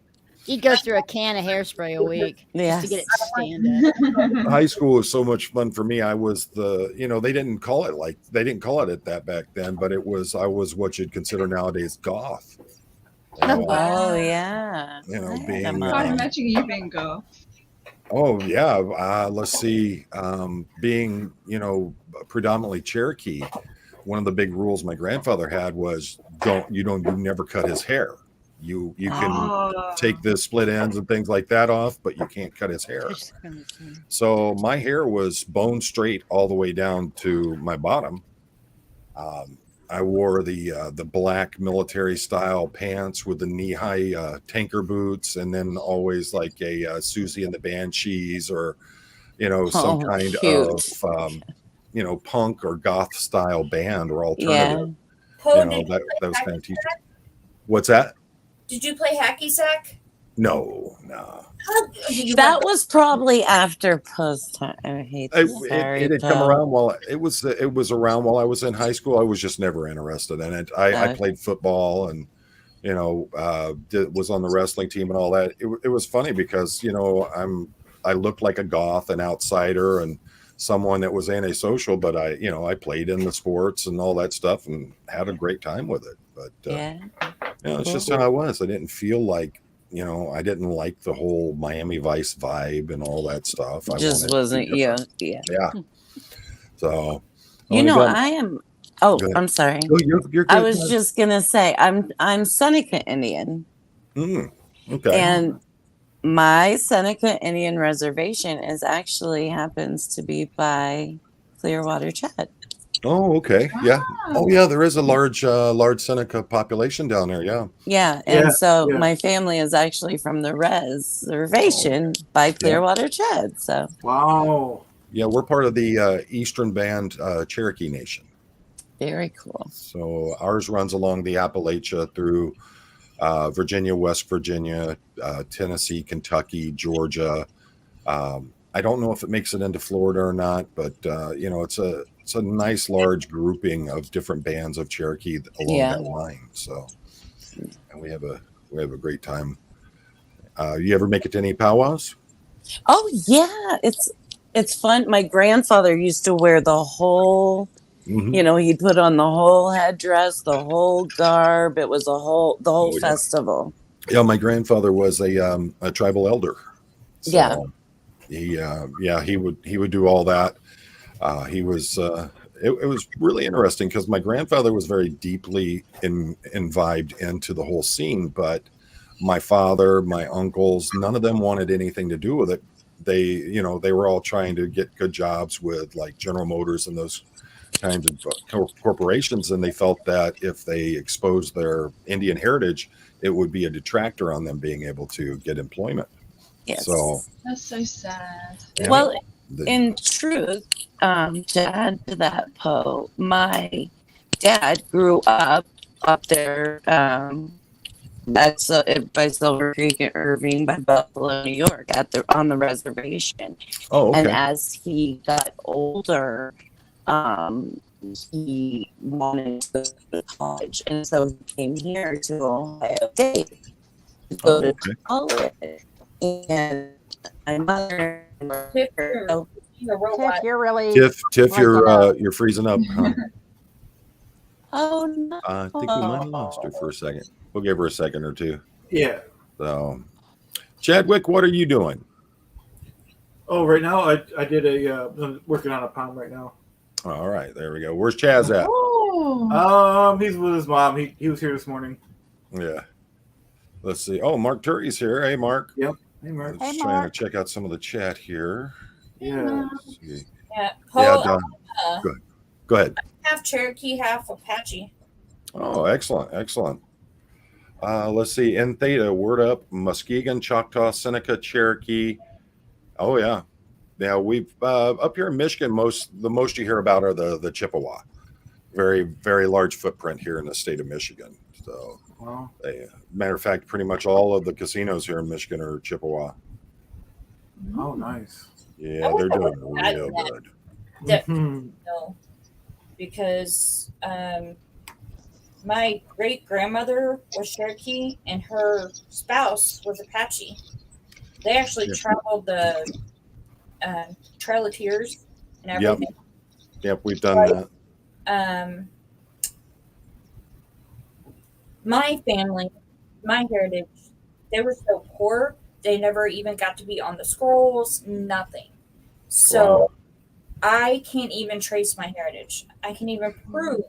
You'd go through a can of hairspray a week Yes. just to get it to stand up. High school was so much fun for me. I was they didn't call it that back then, but I was what you'd consider nowadays goth. You know, Oh yeah. You know, I had being, a Can't mom. imagine you being goth. oh yeah. Let's see. Being predominantly Cherokee, one of the big rules my grandfather had was you never cut his hair. You can Oh. take the split ends and things like that off, but you can't cut his hair. So my hair was bone straight all the way down to my bottom. I wore the black military style pants with the knee high tanker boots, and then always like a Susie and the Banshees, or some Oh, kind cute. of punk or goth style band or Yeah. alternative. Poe, That was kind of teaching. What's that? did you play hacky sack? No. That was probably after post time. I hate to sorry, It had come Poe. around while it was around while I was in high school. I was just never interested in it. I Okay. played football and was on the wrestling team and all that. It was funny because I looked like a goth, an outsider, and someone that was antisocial, but I played in the sports and all that stuff and had a great time with it. But Yeah. it's just how I was. I didn't feel like I didn't like the whole Miami Vice vibe and all that stuff. I Just wanted to wasn't be you. different. Yeah. Yeah. So I am. Oh, Go ahead. I'm sorry. Oh, you're I good. was just gonna say I'm Seneca Indian, Okay. and my Seneca Indian reservation happens to be by Clearwater Chad. Oh, okay. Yeah. Oh, yeah. There is a large Seneca population down there. Yeah. Yeah, and Yeah, so yeah. my family is actually from the reservation by Clearwater Chad. So Wow. Yeah. We're part of the Eastern Band Cherokee Nation. very cool. So ours runs along the Appalachia through Virginia, West Virginia, Tennessee, Kentucky, Georgia. I don't know if it makes it into Florida or not, but it's a nice large grouping of different bands of Cherokee along Yeah. that line. So, and we have a great time. You ever make it to any powwows? Oh yeah, it's fun. My grandfather used to wear the whole. Mhm. He'd put on the whole headdress, the whole garb. It was the whole Oh, yeah. festival. Yeah, my grandfather was a tribal elder. So Yeah. he would do all that. He was it was really interesting because my grandfather was very deeply imbibed into the whole scene, but my father, my uncles, none of them wanted anything to do with it. They were all trying to get good jobs with like General Motors and those kinds of corporations, and they felt that if they exposed their Indian heritage, it would be a detractor on them being able to get employment. Yes. So That's so sad. yeah, Well, the- in truth, to add to that, Poe, my dad grew up there by Silver Creek and Irving, by Buffalo, New York, on the reservation. oh, And okay. as he got older, he wanted to go to college, and so he came here to Ohio State to go Oh, to okay. college. And my mother, Tiff, you're a robot. Tiff, you're really. Tiff, Breaking you're freezing up. Huh? oh no, I think we might have lost her for a second. We'll give her a second or two. Yeah. So, Chadwick, what are you doing? Oh, right now I did I'm working on a pound right now. All right, there we go. Where's Chaz at? Oh, He's with his mom. He was here this morning. Yeah. Let's see. Oh, Mark Turry's here. Hey, Mark. Hey, I Mark. was Hey, just trying Mark. to check out some of the chat here. Yeah. Let's see. Yeah. Yeah, Paul, Don. Go ahead. half Cherokee, half Apache. Oh, excellent, excellent. Let's see. In Theta, word up, Muskegon, Choctaw, Seneca, Cherokee. Oh yeah, yeah. We've up here in Michigan. The most you hear about are the Chippewa. Very, very large footprint here in the state of Michigan. So, Wow. matter of fact, pretty much all of the casinos here in Michigan are Chippewa. Oh, nice. Yeah, they're doing real good. That- Mhm. No, because my great grandmother was Cherokee and her spouse was Apache. They actually Yeah. traveled the Trail of Tears and Yep. everything. Yep, we've done that. My family, my heritage, they were so poor they never even got to be on the scrolls. Nothing. So. Wow. I can't even trace my heritage. I can even prove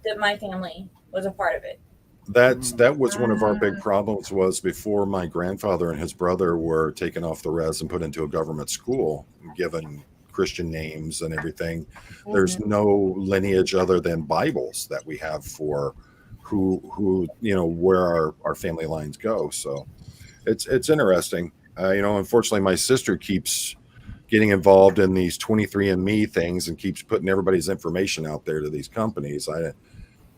that my family was a part of it. That was one of our big problems was before my grandfather and his brother were taken off the res and put into a government school, given Christian names and everything. There's no lineage other than Bibles that we have for who where our family lines go. So it's interesting. Unfortunately, my sister keeps getting involved in these 23andMe things and keeps putting everybody's information out there to these companies.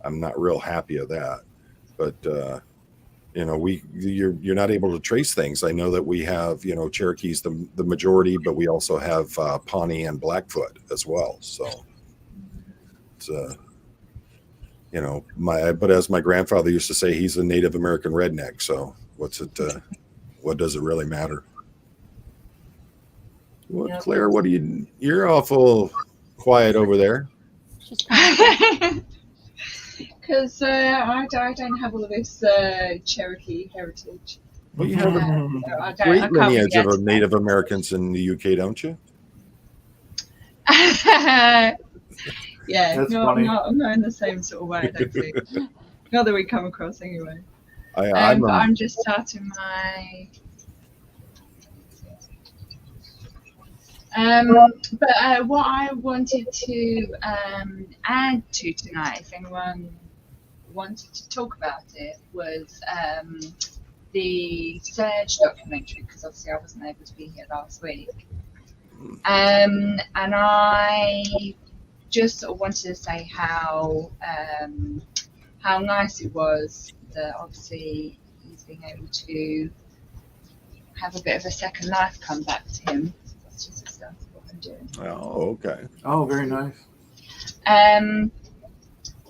I'm not real happy of that, but you're not able to trace things. I know that we have Cherokee's the majority, but we also have Pawnee and Blackfoot as well. So it's but as my grandfather used to say, he's a Native American redneck. So what does it really matter? Well, Yep. Claire, you're awful quiet over there. because I don't have all of this Cherokee heritage. Well, you have a So I great can't lineage forget of Native Americans in the UK, don't you? yeah, That's not funny. in the same sort of way, I don't think. Not that we come across anyway. I'm But I'm just starting my But what I wanted to add to tonight, if anyone wanted to talk about it, was the Surge documentary, because obviously I wasn't able to be here last week. And I just sort of wanted to say how nice it was that obviously he's being able to have a bit of a second life come back to him. That's just the stuff what I'm doing. Oh, okay. Oh, very nice.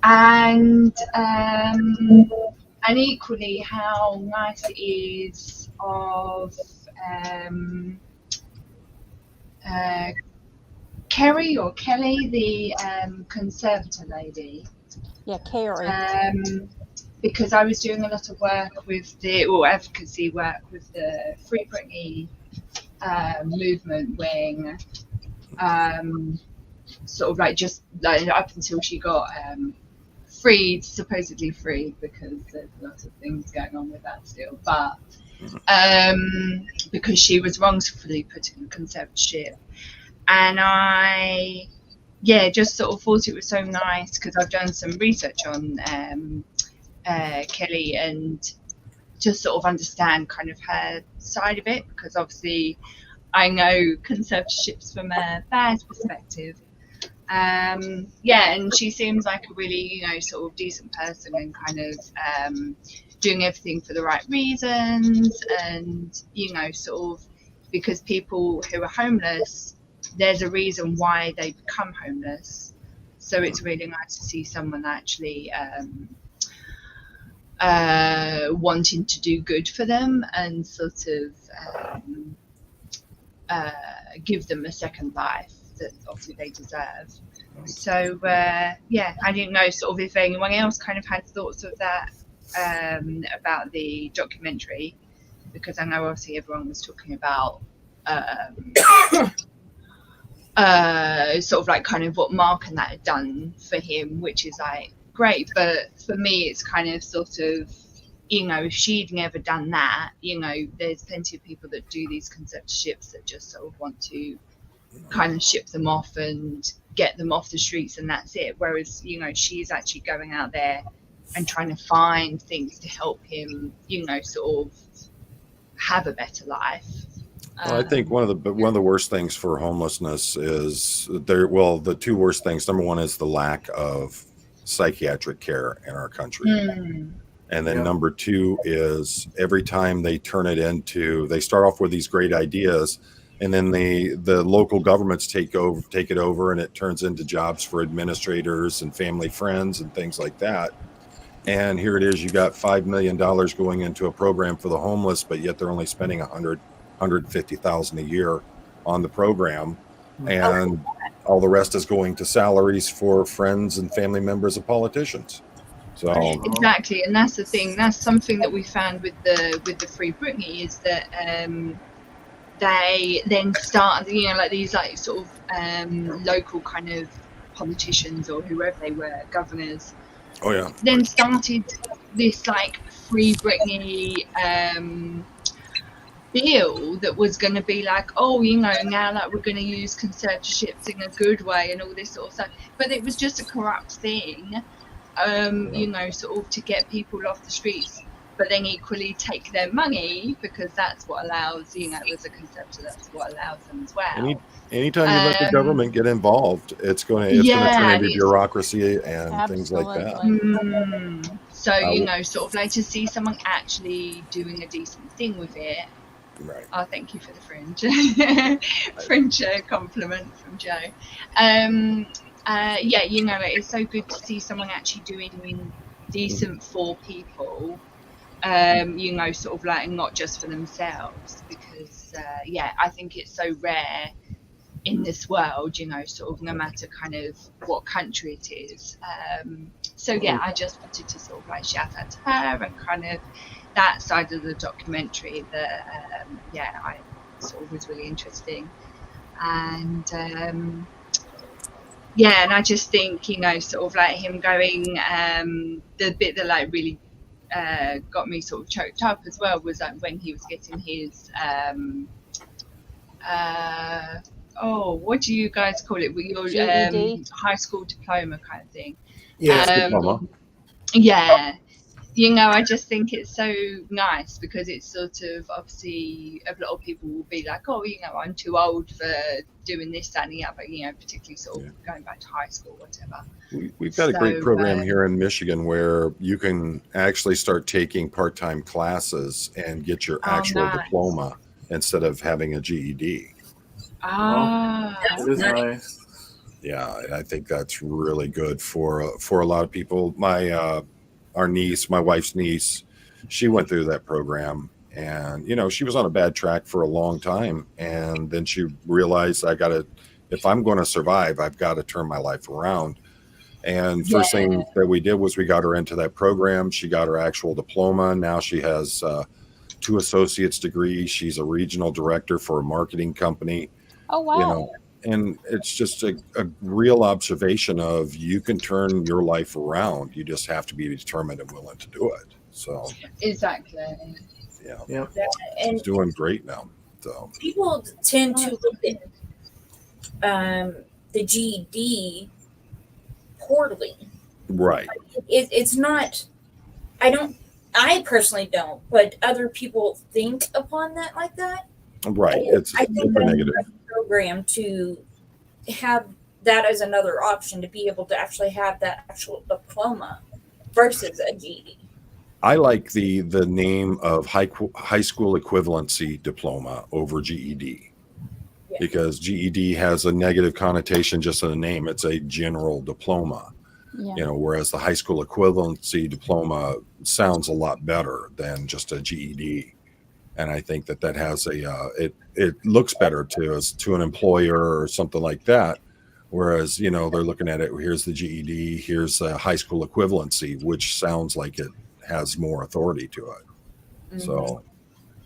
And equally how nice it is of Kerry or Kelly, the conservator lady. Yeah, Carrie. Because I was doing a lot of work with advocacy work with the Free Britney movement wing, sort of like just like up until she got freed, supposedly freed, because there's a lot of things going on with that still, but because she was wrongfully put in conservatorship. And I just sort of thought it was so nice, because I've done some research on Kelly and just sort of understand kind of her side of it, because obviously I know conservatorships from a bad's perspective. And she seems like a really, sort of decent person and kind of doing everything for the right reasons, and sort of because people who are homeless, there's a reason why they become homeless. So it's really nice to see someone actually wanting to do good for them and sort of give them a second life that obviously they deserve. So I didn't know sort of if anyone else kind of had thoughts of that about the documentary, because I know obviously everyone was talking about sort of like kind of what Mark and that had done for him, which is like great, but for me it's kind of sort of, if she'd never done that, there's plenty of people that do these conservatorships that just sort of want to kind of ship them off and get them off the streets and that's it, whereas she's actually going out there and trying to find things to help him sort of have a better life. Well, I think one of the worst things for homelessness is the two worst things. Number one is the lack of psychiatric care in our country. And then number two is every time they turn it into, they start off with these great ideas, and then the local governments take it over, and it turns into jobs for administrators and family friends and things like that. And here it is, you got $5 million going into a program for the homeless, but yet they're only spending $150,000 a year on the program, and all the rest is going to salaries for friends and family members of politicians. So exactly, and that's the thing. That's something that we found with the Free Britney, is that they then start, like these like sort of local kind of politicians or whoever they were, governors. Oh yeah. Then started this like Free Britney bill that was going to be like, now that we're going to use conservatorships in a good way and all this sort of stuff. But it was just a corrupt thing, sort of to get people off the streets, but then equally take their money, because that's what allows, as a conservator, that's what allows them as well. Anytime you let the government get involved, it's going to turn into bureaucracy and things like that. So, sort of like to see someone actually doing a decent thing with it. Right. Oh, thank you for the fringe compliment from Joe. It's so good to see someone actually doing decent for people, sort of like not just for themselves, because I think it's so rare in this world, sort of no matter kind of what country it is. I just wanted to sort of like shout out to her and kind of that side of the documentary that I sort of was really interesting. And and I just think, sort of like him going, the bit that like really got me sort of choked up as well was like when he was getting his what do you guys call it? With your GED? high school diploma kind of thing. Yeah. Diploma. Yeah. You know, I just think it's so nice because it's sort of obviously a lot of people will be like, oh, you know, I'm too old for doing this, that, and the other, you know, particularly sort of going back to high school, whatever. We've got a great So, program here in Michigan where you can actually start taking part-time classes and get your actual nice. diploma instead of having a GED. Ah, It is nice. Yeah, I think that's really good for a lot of people. Our niece, my wife's niece, she went through that program, and you know, she was on a bad track for a long time, and then she realized if I'm going to survive, I've got to turn my life around. And first thing that we did was we got her into that program. She got her actual diploma. Now she has 2 associate's degrees. She's a regional director for a marketing company. Oh, wow. You know, and it's just a real observation of you can turn your life around. You just have to be determined and willing to do it. So exactly. yeah, Yep. And she's doing great now. So people tend to look at the GED poorly. right. It's not. I personally don't, but other people think upon that like that. Right. It's I think super that's negative. a program to have that as another option to be able to actually have that actual diploma versus a GED. I like the name of high school equivalency diploma over GED. Yeah. Because GED has a negative connotation just in the name. It's a general diploma. Yeah. You know, whereas the high school equivalency diploma sounds a lot better than just a GED. And I think that has it looks better to an employer or something like that. Whereas, you know, they're looking at it, here's the GED, here's a high school equivalency, which sounds like it has more authority to it. So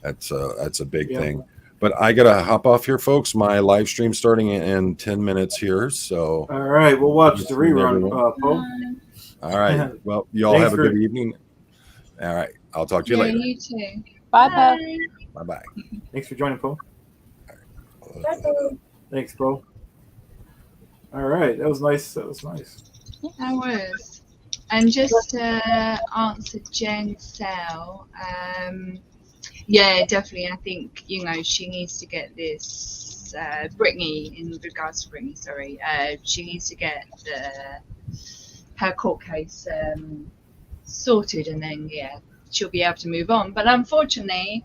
that's a big thing. But I got to hop off here, folks. My live stream starting in 10 minutes here. So All right, we'll watch the rerun, Poe. all right. Well, you all Thanks have a for- good evening. All right. I'll talk to you Yeah, later. you too. Bye, Poe. Bye-bye. Thanks for joining, Poe. That's Thanks, Poe. All right, that was nice. That was nice. I was. And just to answer Jen Sell, yeah, definitely. I think, you know, she needs to get this, Brittany, in regards to Brittany, sorry, she needs to get her court case sorted, and then, yeah, she'll be able to move on. But unfortunately,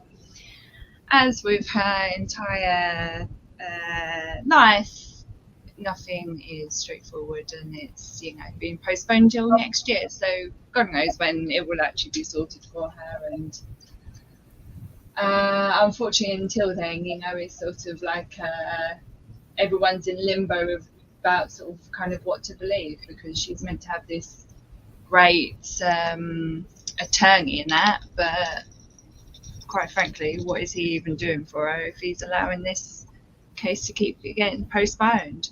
as with her entire life, nothing is straightforward, and it's, you know, being postponed till next year. So God knows when it will actually be sorted for her. And unfortunately, until then, you know, it's sort of like everyone's in limbo about sort of kind of what to believe, because she's meant to have this great attorney in that, but quite frankly, what is he even doing for her if he's allowing this case to keep getting postponed?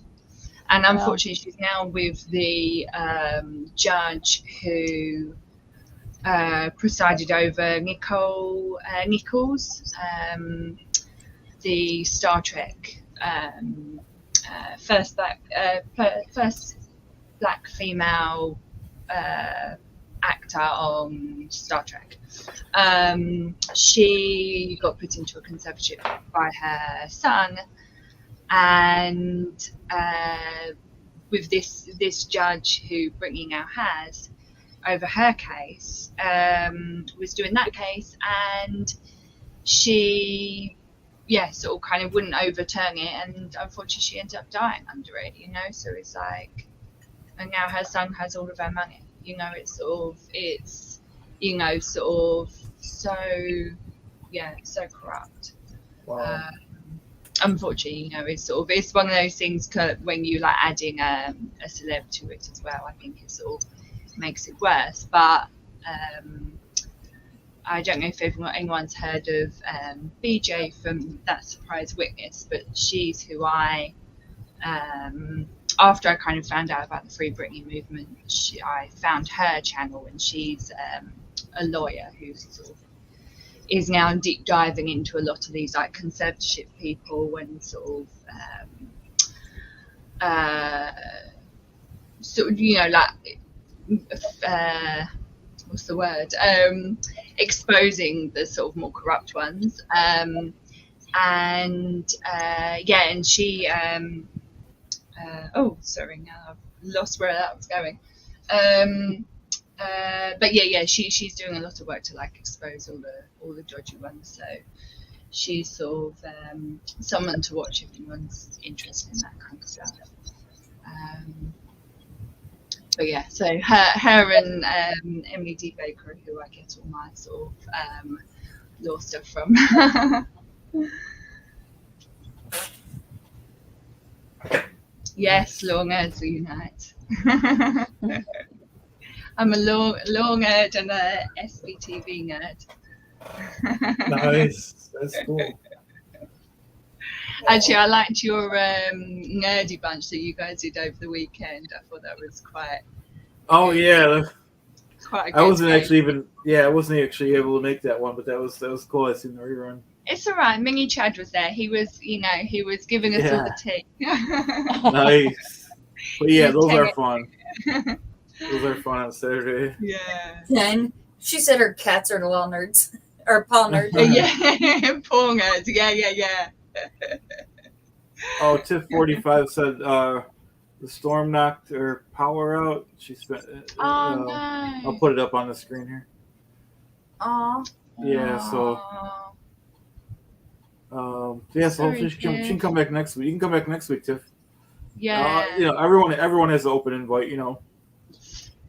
And unfortunately, she's now with the judge who presided over Nicole Nichols, the Star Trek first black female actor on Star Trek. She got put into a conservatorship by her son, and with this judge who Brittany now has over her case, was doing that case, and she sort of kind of wouldn't overturn it, and unfortunately she ended up dying under it, you know. So it's like, and now her son has all of her money, you know. It's you know, sort of so corrupt. Wow. Unfortunately, you know, it's one of those things when you like adding a celeb to it as well. I think it sort of makes it worse. But I don't know if anyone's heard of BJ from That Surprise Witness, but she's who I, after I kind of found out about the Free Britney movement, I found her channel, and she's a lawyer who's sort of is now deep diving into a lot of these like conservatorship people and sort of you know, like what's the word, exposing the sort of more corrupt ones, and she oh sorry, now I've lost where that was going. But she's doing a lot of work to like expose all the dodgy ones. So she's sort of someone to watch if anyone's interested in that kind of stuff. But yeah, so her and Emily D. Baker, who I get all my sort of law stuff from. Yes, long nerds will unite. I'm a law nerd and a SBTV nerd. Nice. That's cool. Actually, I liked your nerdy bunch that you guys did over the weekend. I thought that was quite. Oh yeah. Quite a good I wasn't game. actually even. Yeah, I wasn't actually able to make that one, but that was cool. I seen the rerun. It's all right. Mingy Chad was there. He was giving us all the tea. Nice. But yeah, He's those are taking- fun. Those are fun on Saturday. Yeah. And she said her cats are law nerds or paw nerds. Yeah. Poor nerds. Yeah. Oh, Tiff 45 said the storm knocked her power out. She spent. Oh no. I'll put it up on the screen here. Aw. Yeah. So. Yeah. So Sorry, hopefully she can Tiff. come back next week. You can come back next week, Tiff. Yeah. You know, everyone has an open invite. You know,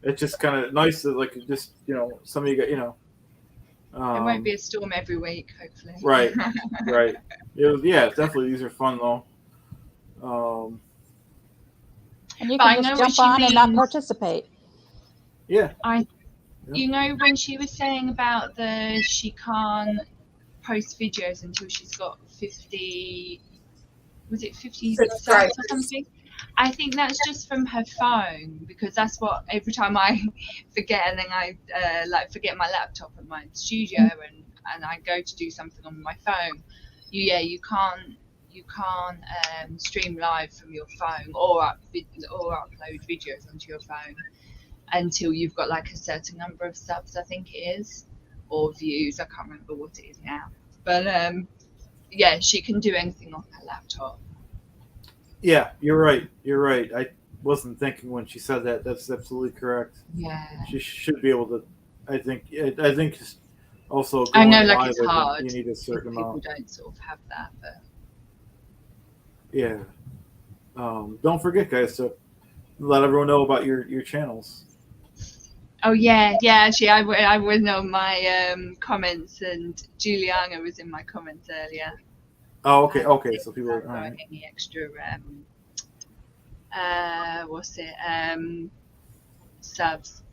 it's just kind of nice that like just some of you got It won't be a storm every week, hopefully. Right. Right. Yeah, definitely. These are fun though. And you But I can know just what jump she on and not means. participate. Yeah. You know, when she was saying about she can't post videos until she's got 50, was it 50 subs Subscribers. or something? I think that's just from her phone, because that's what every time I forget, and then I forget my laptop at my studio, and I go to do something on my phone. You can't stream live from your phone or upload videos onto your phone until you've got like a certain number of subs, I think it is, or views. I can't remember what it is now, but yeah, she can do anything on her laptop. Yeah, you're right. You're right. I wasn't thinking when she said that. That's absolutely correct. Yeah, She should be able to. I think just also. I know, going like live, it's I think hard. You need a if certain people amount. don't sort of have that, but Yeah. Don't forget, guys, to let everyone know about your channels. oh yeah. Actually, I was on my comments, and Juliana was in my comments earlier. Oh, okay. Okay. So people are all Got right. any extra subs?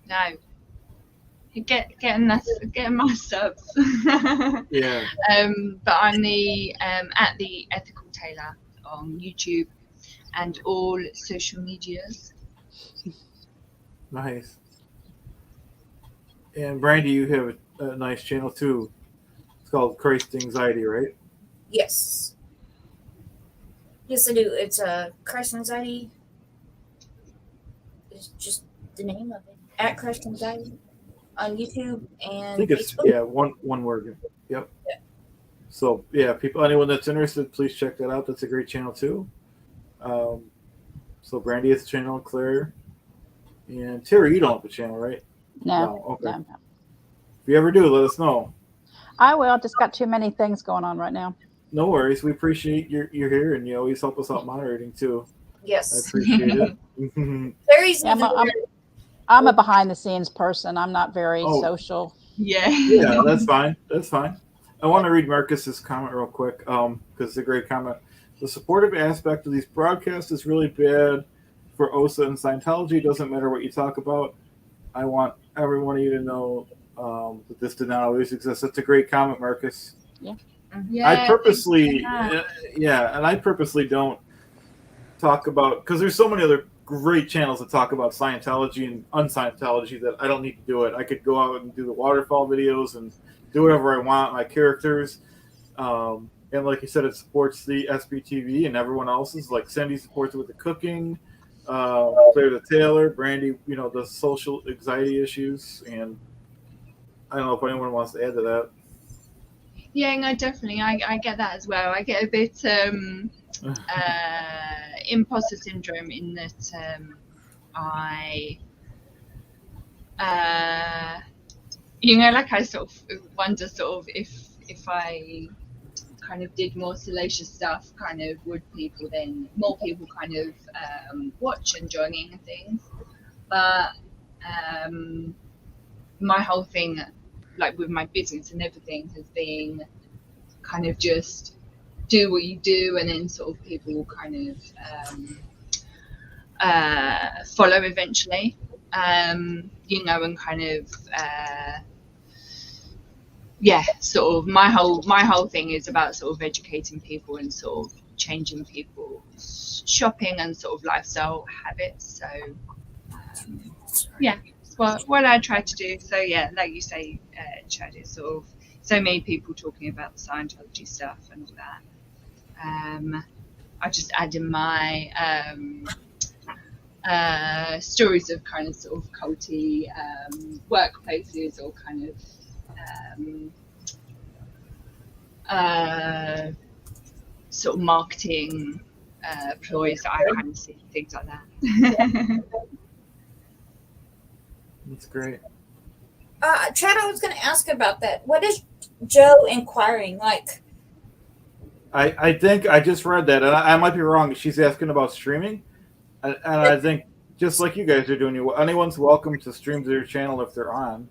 No. Getting my subs. Yeah. But I'm the at the Ethical Tailor on YouTube and all social medias. Nice. And Brandy, you have a nice channel too. It's called Christ Anxiety, right? Yes. Yes, I do. It's Christ Anxiety. It's just the name of it. At Christ Anxiety on YouTube and I think it's Facebook. one word. Yep. So yeah, anyone that's interested, please check that out. That's a great channel too. So Brandy has a channel, Claire, and Terry. You don't have a channel, right? No. Okay. No. If you ever do, let us know. I will. Just got too many things going on right now. No worries. We appreciate you're here, and you always help us out moderating too. I Yes. appreciate it. Terry's Yeah, even I'm a behind the scenes person. I'm not very Oh. social. Yeah. Yeah, that's fine. That's fine. I want to read Marcus's comment real quick because it's a great comment. The supportive aspect of these broadcasts is really bad for OSA and Scientology. It doesn't matter what you talk about. I want every one of you to know that this did not always exist. That's a great comment, Marcus. Yeah, I purposely, thanks and I purposely don't talk about, because there's so many other great channels that talk about Scientology and unscientology that I don't need to do it. I could go out and do the waterfall videos and do whatever I want. My characters, and like you said, it supports the SBTV and everyone else's. Like Cindy supports it with the cooking. Claire the Taylor, Brandy, the social anxiety issues, and I don't know if anyone wants to add to that. Yeah, no, definitely. I get that as well. I get a bit imposter syndrome in that I like I sort of wonder sort of if I kind of did more salacious stuff, kind of would more people kind of watch and join in and things. But my whole thing, like with my business and everything, has been kind of just do what you do, and then sort of people will kind of follow eventually, and kind of sort of my whole thing is about sort of educating people and sort of changing people's shopping and sort of lifestyle habits. So what I try to do. So like you say, Chad, it's sort of so many people talking about the Scientology stuff and all that. I just add in my stories of kind of sort of culty workplaces or kind of sort of marketing ploys that I kind of see, things like that. That's great. Chad, I was going to ask about that. What is Joe inquiring? Like, I think I just read that, and I might be wrong. She's asking about streaming, and I think just like you guys are doing, anyone's welcome to stream their channel if they're on.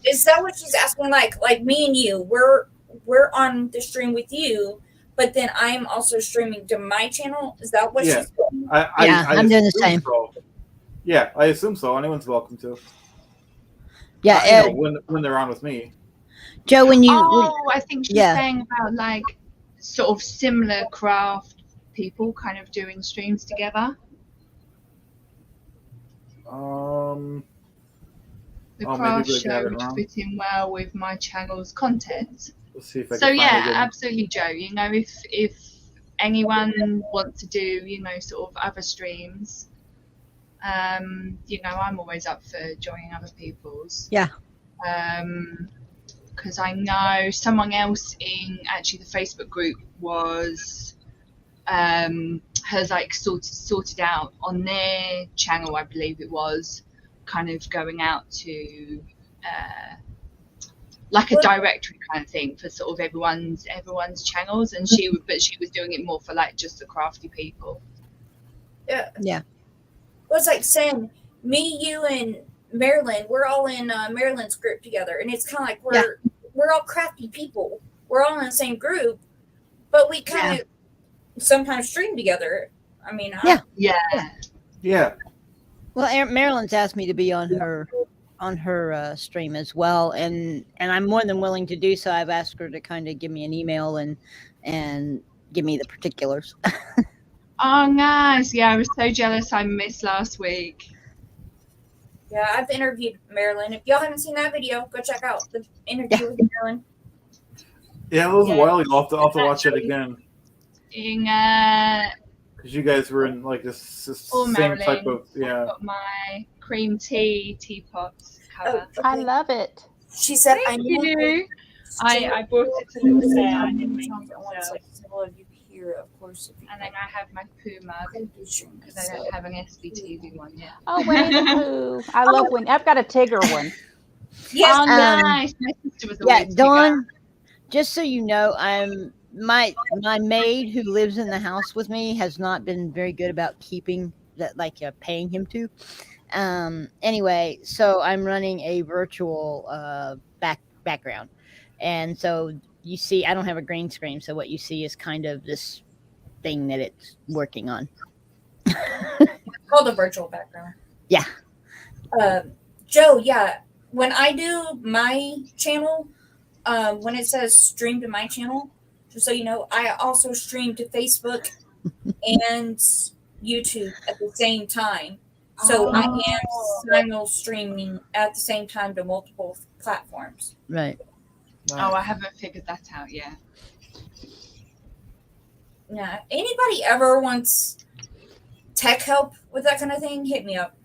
Is that what she's asking? Like me and you, we're on the stream with you, but then I'm also streaming to my channel. Is that what she's doing? I'm doing the same. So. Yeah, I assume so. Anyone's welcome to. Yeah, when they're on with me. Joe, when you I think she's saying about like sort of similar craft people kind of doing streams together. The craft show would fit in well with my channel's content. Let's see if I so can find it. Absolutely, Joe. If anyone wants to do sort of other streams, I'm always up for joining other people's. Yeah. Because I know someone else in actually the Facebook group has like sorted out on their channel, I believe it was, kind of going out to like a directory kind of thing for sort of everyone's channels, and she was doing it more for like just the crafty people. Yeah. Yeah. Well, it's like saying me, you, and Marilyn. We're all in Marilyn's group together, and it's kind of like we're all crafty people. We're all in the same group, but we kind of sometimes stream together. I mean, yeah. Well, Marilyn's asked me to be on her stream as well, and I'm more than willing to do so. I've asked her to kind of give me an email and give me the particulars. Oh, nice. Yeah, I was so jealous I missed last week. Yeah, I've interviewed Marilyn. If y'all haven't seen that video, go check out the interview with Marilyn. Yeah, it was a while ago. I'll have to watch it again. Because you guys were in like this same Marilyn, type of I've got my cream tea teapot cover. I love it. She said, Thank you. I brought it to the fair. I didn't make it myself. Of course. And then I have my Puma because I don't have an SBTV one yet. Oh, Winnie the Pooh. I love Winnie. I've got a Tigger one. Yes. Oh, nice. My sister was Yeah, Dawn, just so you know, my maid who lives in the house with me has not been very good about keeping that, like paying him to. Anyway, so I'm running a virtual background, and so you see, I don't have a green screen, so what you see is kind of this thing that it's working on. It's called a virtual background. Yeah. Joe, when I do my channel, when it says stream to my channel, just so you know, I also stream to Facebook and YouTube at the same time. So I Oh. am simul streaming at the same time to multiple platforms. Right. Oh, I haven't figured that out yet. Yeah. Anybody ever wants tech help with that kind of thing? Hit me up.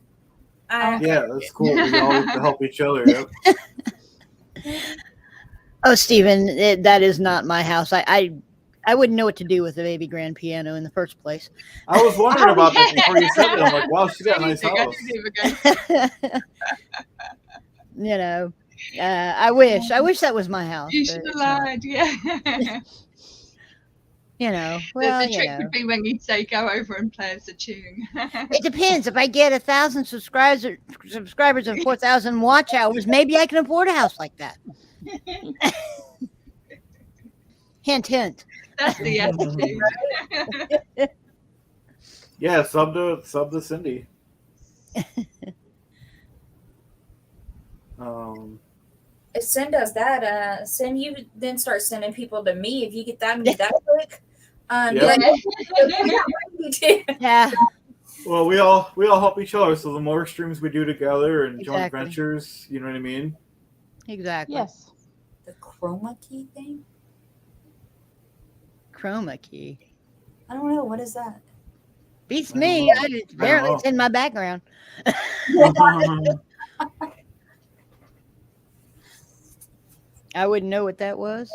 Yeah, that's cool. We all get to help each other. Yep. Oh, Stephen, that is not my house. I wouldn't know what to do with a baby grand piano in the first place. I was wondering Oh, about that yeah. before you said it. I'm like, wow, she's got a nice I house. didn't even go. You know, I wish that was my house. You but should have it's not. lied, yeah. You know, well, the you trick know. would be when you say go over and play us a tune. It depends. If I get 1,000 subscribers and 4,000 watch hours, maybe I can afford a house like that. Hint, hint. That's the attitude. Yeah, sub to Cindy. If Sin does that, Sin, you then start sending people to me if you get that many that quick. Yeah. Like, Yeah, Well, we all help each other. So the more streams we do together and joint Exactly. ventures, you know what I mean? exactly. Yes. the chroma key thing? Chroma key. I don't know. What is that? Beats I don't me. know. Apparently, know. it's in my background. I wouldn't know what that was.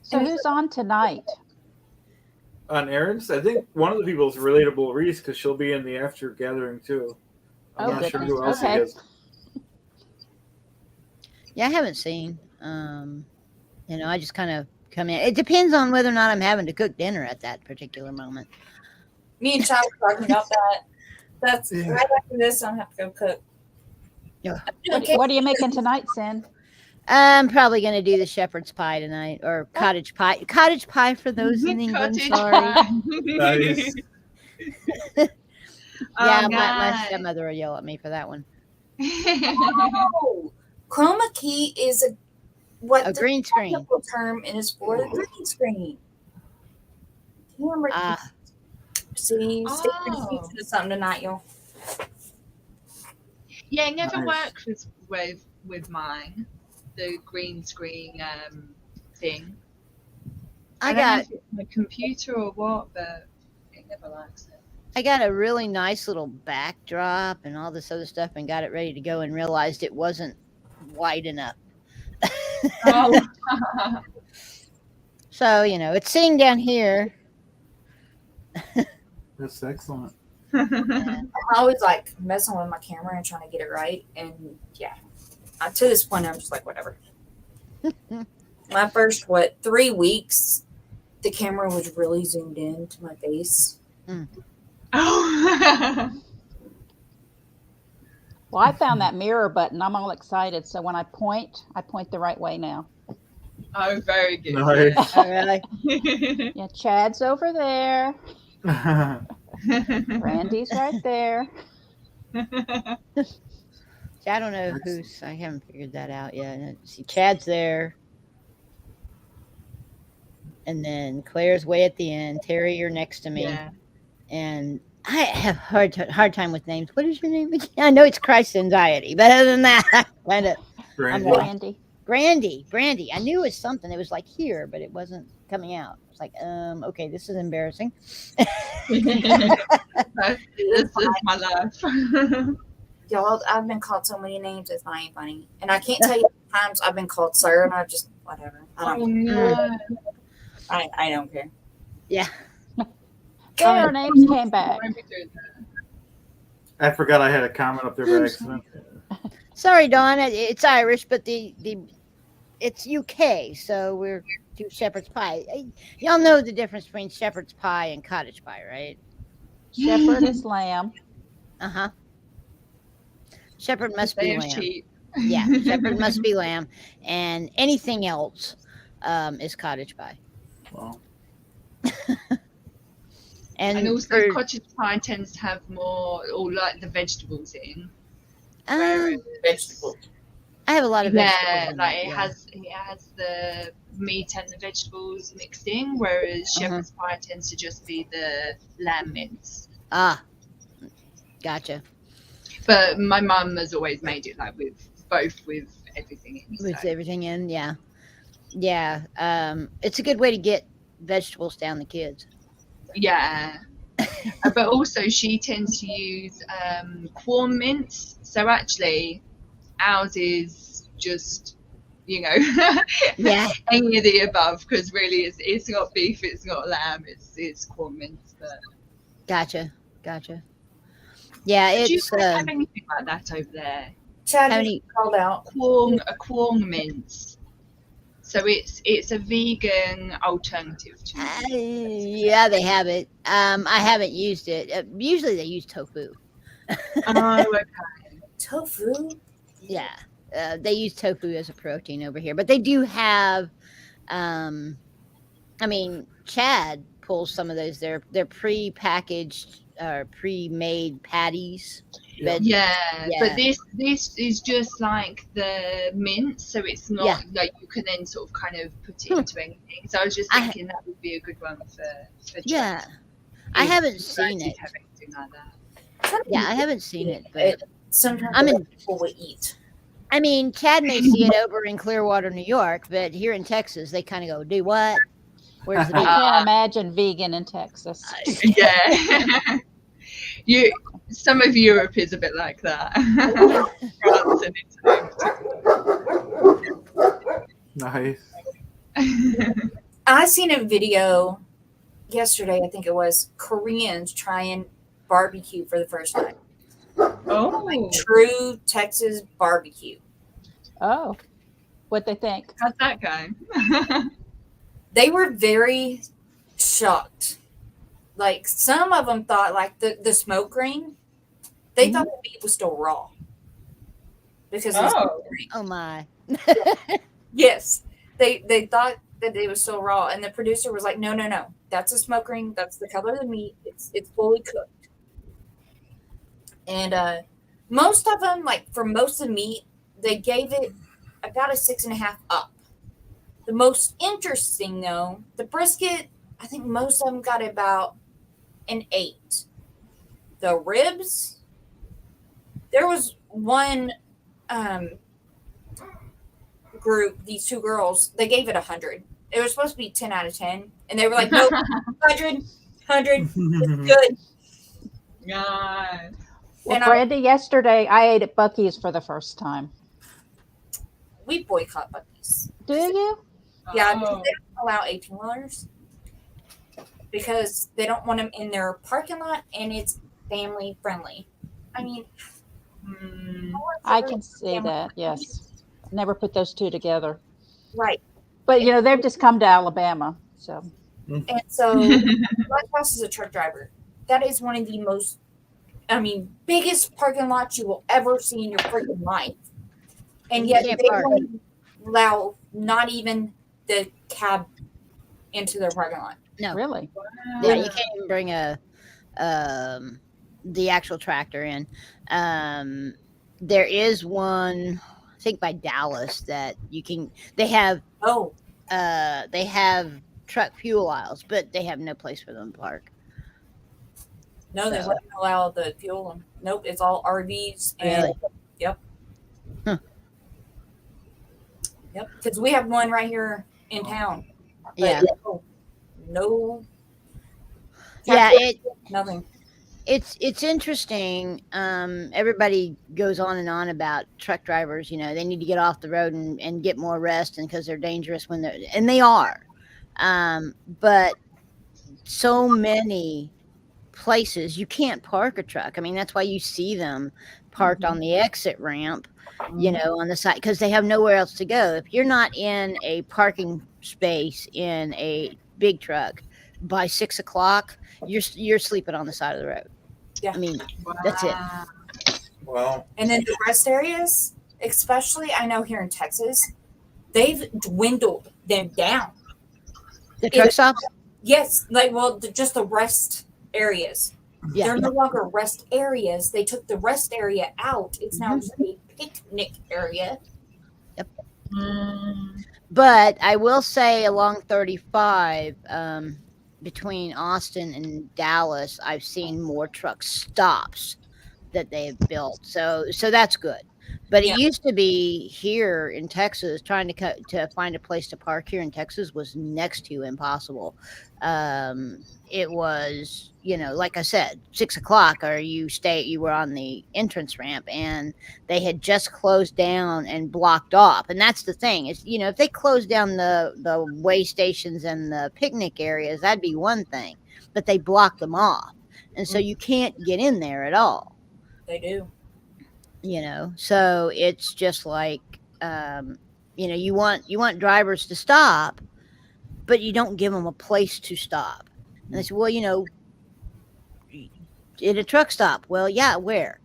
So who's on tonight? On Aaron's, I think one of the people is relatable Reese because she'll be in the after gathering too. I'm Oh, not sure goodness. who else Okay. it is. Yeah, I haven't seen. You know, I just kind of come in. It depends on whether or not I'm having to cook dinner at that particular moment. Me and Chad were talking about that. That's Yeah. right after this. I don't have to go cook. Yeah. What are you making tonight, Sin? I'm probably going to do the shepherd's pie tonight, or cottage pie. Cottage pie for those in England. Cottage Sorry. pie. Nice. Yeah, Oh, my nice. stepmother will yell at me for that one. Oh, chroma key is what A the green screen. technical term is for the green screen. Camera key. Ah, See, stay Oh. confused with something tonight, y'all. Yeah, it never Nice. worked with mine. The green screen thing. I don't know got if it's my computer or what, but it never likes it. I got a really nice little backdrop and all this other stuff, and got it ready to go, and realized it wasn't wide enough. Oh. So you know, it's sitting down here. That's excellent. I'm always like messing with my camera and trying to get it right. And yeah, to this point, I'm just like, whatever. My first, 3 weeks, the camera was really zoomed in to my face. Oh. Well, I found that mirror button. I'm all excited. So when I point the right way now. Oh, very good. Nice. Oh, really? Yeah, Chad's over there. Randy's right there. I don't know who's. I haven't figured that out yet. See, Chad's there, and then Claire's way at the end. Terry, you're next to me, Yeah. and I have hard time with names. What is your name again? I know it's Christ anxiety, but other than that, kind of Brandy. Randy. Brandy. I knew it was something. It was like here, but it wasn't coming out. It's like, okay, this is embarrassing. This is my life. Y'all, I've been called so many names, it's not even funny. And I can't tell you how many times I've been called sir, and I just, whatever. Oh, no. I don't care. Yeah. Okay, our names came back. Won't be doing that. I forgot I had a comment up there by accident. Sorry, Dawn. It's Irish, but it's UK, so we're do shepherd's pie. Y'all know the difference between shepherd's pie and cottage pie, right? Shepherd is lamb. Uh-huh. Shepherd must They be are lamb. cheap. Yeah, shepherd must be lamb, and anything else is cottage pie. Well, And also, for- cottage pie tends to have more, or like the vegetables in. um, Vegetables. I have a lot of vegetables. Yeah, in like it, it yeah. has the meat and the vegetables mixed in, whereas shepherd's pie tends to just be the lamb mince. Ah, Gotcha. But my mum has always made it like with everything in. With So. everything in, yeah. Yeah. It's a good way to get vegetables down the kids. Yeah. But also she tends to use corn mince. So actually ours is just, Yeah. any of the above, because really it's not beef, it's not lamb, it's corn mince. But Gotcha. Yeah, do you it's guys have anything like that over there? Chad how just many called out. A corn mince. So it's a vegan alternative to yeah, they have it. I haven't used it. Usually they use tofu. Oh, okay. Tofu? Yeah. They use tofu as a protein over here, but they do have Chad pulls some of those. They're pre-packaged or pre-made patties. Yeah. Yeah, Yeah. but this is just like the mince, so it's not Yeah. like you can then sort of kind of put it into anything. So I was just thinking that would be a good one for Yeah. Chad, I if haven't you seen guys it. have anything like that. Yeah, I haven't seen it, but Sometimes I mean- people will eat. Chad may see it over in Clearwater, New York, but here in Texas, they kind of go, "Do what? Where's the I meat?" can't imagine vegan in Texas. Yeah. Some of Europe is a bit like that. France and Nice. Italy. I seen a video yesterday, I think it was, Koreans trying barbecue for the first time. Oh, True Texas barbecue. Oh, what they think? how's that going? They were very shocked. Like, some of them thought, like, the smoke ring, they thought the meat was still raw. Because of the smoke ring. Oh my! Yes. They thought that it was still raw. And the producer was like, no. That's a smoke ring. That's the color of the meat. It's fully cooked. And most of them, like for most of the meat, they gave it about a 6.5 up. The most interesting though, the brisket, I think most of them got about an 8. The ribs, there was one group, these 2 girls, they gave it 100. It was supposed to be 10 out of 10, and they were like, "Nope, 100, it's good." Nice. Well, And Brandy, yesterday I ate at Buc-ee's for the first time. We boycott Buc-ee's. Do you? Yeah, Oh. because they don't allow 18-wheelers because they don't want them in their parking lot, and it's family friendly. I mean, Mm, I can see that. Yes, never put those two together. right. But they've just come to Alabama, so And so, my boss is a truck driver. That is one of the most, biggest parking lots you will ever see in your freaking life. And yet, Can't they park. won't allow not even the cab into their parking lot. No. really. Yeah, you can't even bring the actual tractor in. There is one, I think by Dallas, that you can. They have Oh, truck fuel aisles, but they have no place for them to park. no, they So- wouldn't allow the fuel. Nope, it's all RVs. And, Really? Yep. Huh. Yep, because we have one right here in town. But Yeah, no, yeah. nothing. It's interesting. Everybody goes on and on about truck drivers. They need to get off the road and get more rest, and because they're dangerous and they are. But so many places you can't park a truck. That's why you see them parked on the exit ramp, on the side, because they have nowhere else to go. If you're not in a parking space in a big truck by 6 o'clock, you're sleeping on the side of the road. Yeah. That's it. Wow. Well, And then the rest areas, especially I know here in Texas, they've dwindled them down. The truck stops. Yes, just the rest areas. Yeah. They're no longer rest areas. They took the rest area out. It's now just a picnic area. Mm, But I will say along 35, between Austin and Dallas, I've seen more truck stops that they have built. So that's good. But Yeah. it used to be here in Texas, trying to find a place to park here in Texas was next to impossible. It was, like I said, 6 o'clock, or you were on the entrance ramp, and they had just closed down and blocked off. And that's the thing is, if they closed down the way stations and the picnic areas, that'd be one thing, but they blocked them off, and so you can't get in there at all. They do. So it's just like, you want drivers to stop, but you don't give them a place to stop. And they say, well, in a truck stop. Well, yeah, where?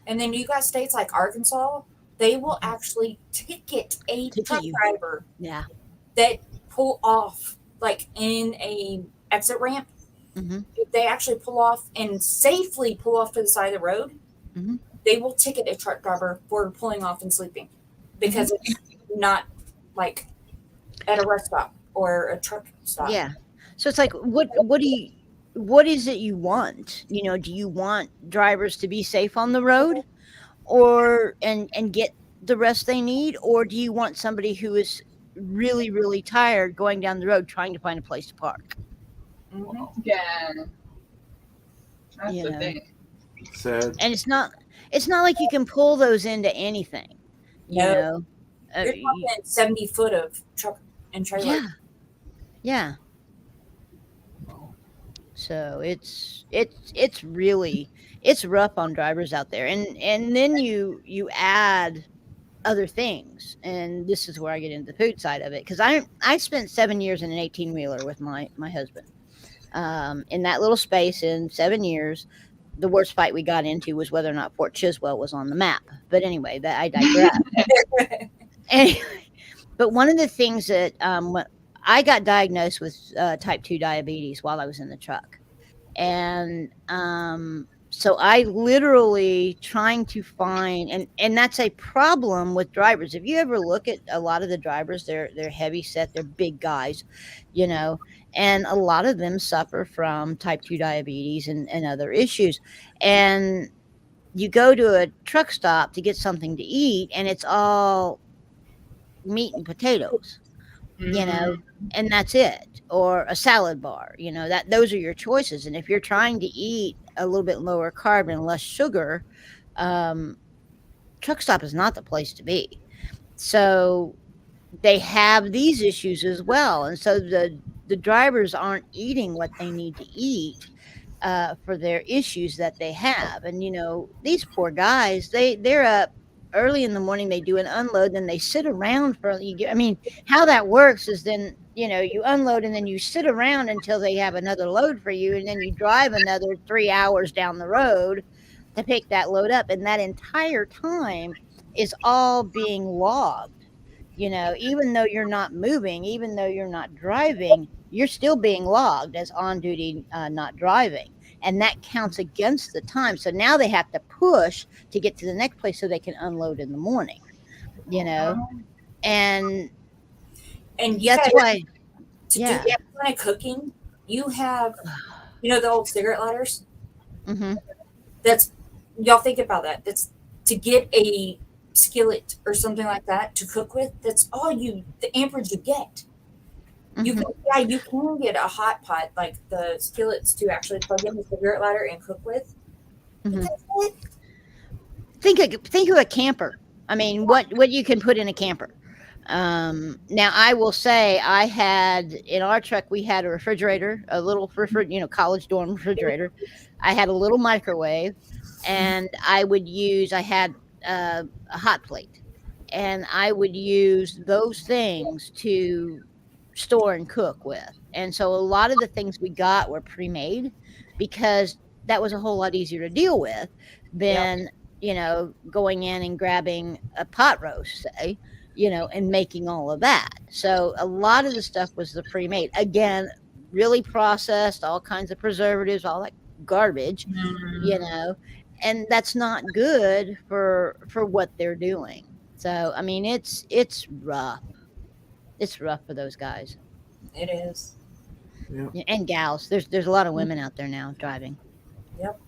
And then you got states like Arkansas, they will actually ticket a Ticket truck you. driver Yeah. that pull off like in a exit ramp. Mhm. If they actually pull off and safely pull off to the side of the road, Mhm. they will ticket a truck driver for pulling off and sleeping because it's not like at a rest stop or a truck stop. Yeah. So it's like, what is it you want? Do you want drivers to be safe on the road, or and get the rest they need, or do you want somebody who is really, really tired going down the road trying to find a place to park? Mhm. Yeah. That's You the know. thing. Sad. And it's not like you can pull those into anything. No. Uh, You're talking 70 foot of truck and trailer. yeah. Yeah. So it's really, it's rough on drivers out there, and then you add other things, and this is where I get into the food side of it, because I spent 7 years in an 18-wheeler with my husband, in that little space. In 7 years, the worst fight we got into was whether or not Fort Chiswell was on the map. But anyway, that I digress. Anyway, but one of the things that when I got diagnosed with type 2 diabetes while I was in the truck, and so I literally trying to find, and that's a problem with drivers. If you ever look at a lot of the drivers, they're heavy set, they're big guys, and a lot of them suffer from type 2 diabetes and other issues. And you go to a truck stop to get something to eat, and it's all meat and potatoes, and that's it, or a salad bar, that those are your choices. And if you're trying to eat a little bit lower carb and less sugar, truck stop is not the place to be. So they have these issues as well, and so the drivers aren't eating what they need to eat for their issues that they have. And these poor guys, they're up early in the morning, they do an unload, then they sit around how that works is then you unload and then you sit around until they have another load for you, and then you drive another 3 hours down the road to pick that load up, and that entire time is all being logged. Even though you're not moving, even though you're not driving, you're still being logged as on duty, not driving. And that counts against the time. So now they have to push to get to the next place so they can unload in the morning, and And that's why, to yeah. do that kind of cooking, you have, the old cigarette lighters. Mhm. That's, y'all think about that. That's to get a skillet or something like that to cook with. That's all the amperage you get. You Mhm. can, you can get a hot pot like the skillets to actually plug in the cigarette lighter and cook with. Mhm. That's it. Think of a camper. I mean, what you can put in a camper. Now I will say, I had in our truck, we had a refrigerator, a little college dorm refrigerator. I had a little microwave, and I had a hot plate, and I would use those things to store and cook with. And so a lot of the things we got were pre-made, because that was a whole lot easier to deal with than going in and grabbing a pot roast, say, and making all of that. So a lot of the stuff was the pre-made, again, really processed, all kinds of preservatives, all that garbage, and that's not good for what they're doing. So I mean, it's rough. It's rough for those guys. It is. Yeah. And gals. There's a lot of women out there now driving. Yep.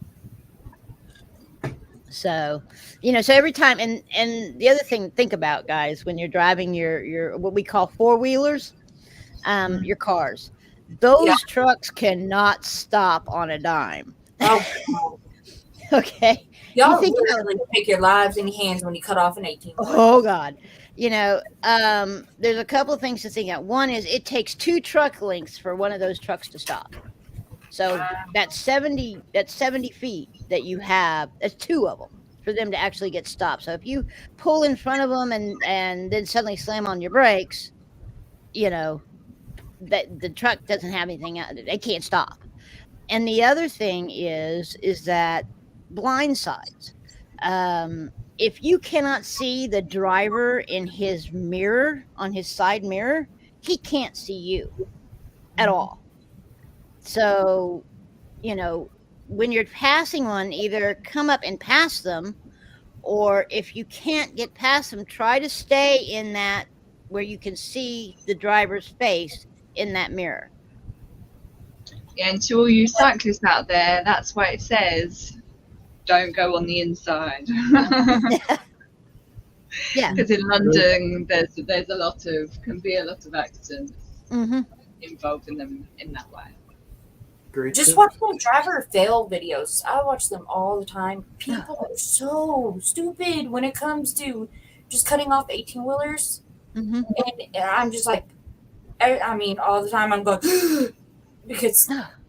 So, so every time, and the other thing, think about, guys, when you're driving your what we call four-wheelers, your cars, those Yeah. trucks cannot stop on a dime. Oh, Okay. y'all think about- literally take your lives in your hands when you cut off an 18. Oh God. There's a couple of things to think about. One is it takes 2 truck lengths for one of those trucks to stop. So that's 70 feet that you have. That's 2 of them for them to actually get stopped. So if you pull in front of them and then suddenly slam on your brakes, that the truck doesn't have anything out. They can't stop. And the other thing is that blind sides. If you cannot see the driver in his mirror, on his side mirror, he can't see you at all. So, when you're passing one, either come up and pass them, or if you can't get past them, try to stay in that where you can see the driver's face in that mirror. Yeah, and to all you cyclists out there, that's why it says don't go on the inside. Yeah. Because in London, there's can be a lot of accidents Mm-hmm. involved in them in that way. Great. Just tip. watch them driver fail videos. I watch them all the time. People are so stupid when it comes to just cutting off 18-wheelers. Mm-hmm. And I'm just like, I mean, all the time I'm going, because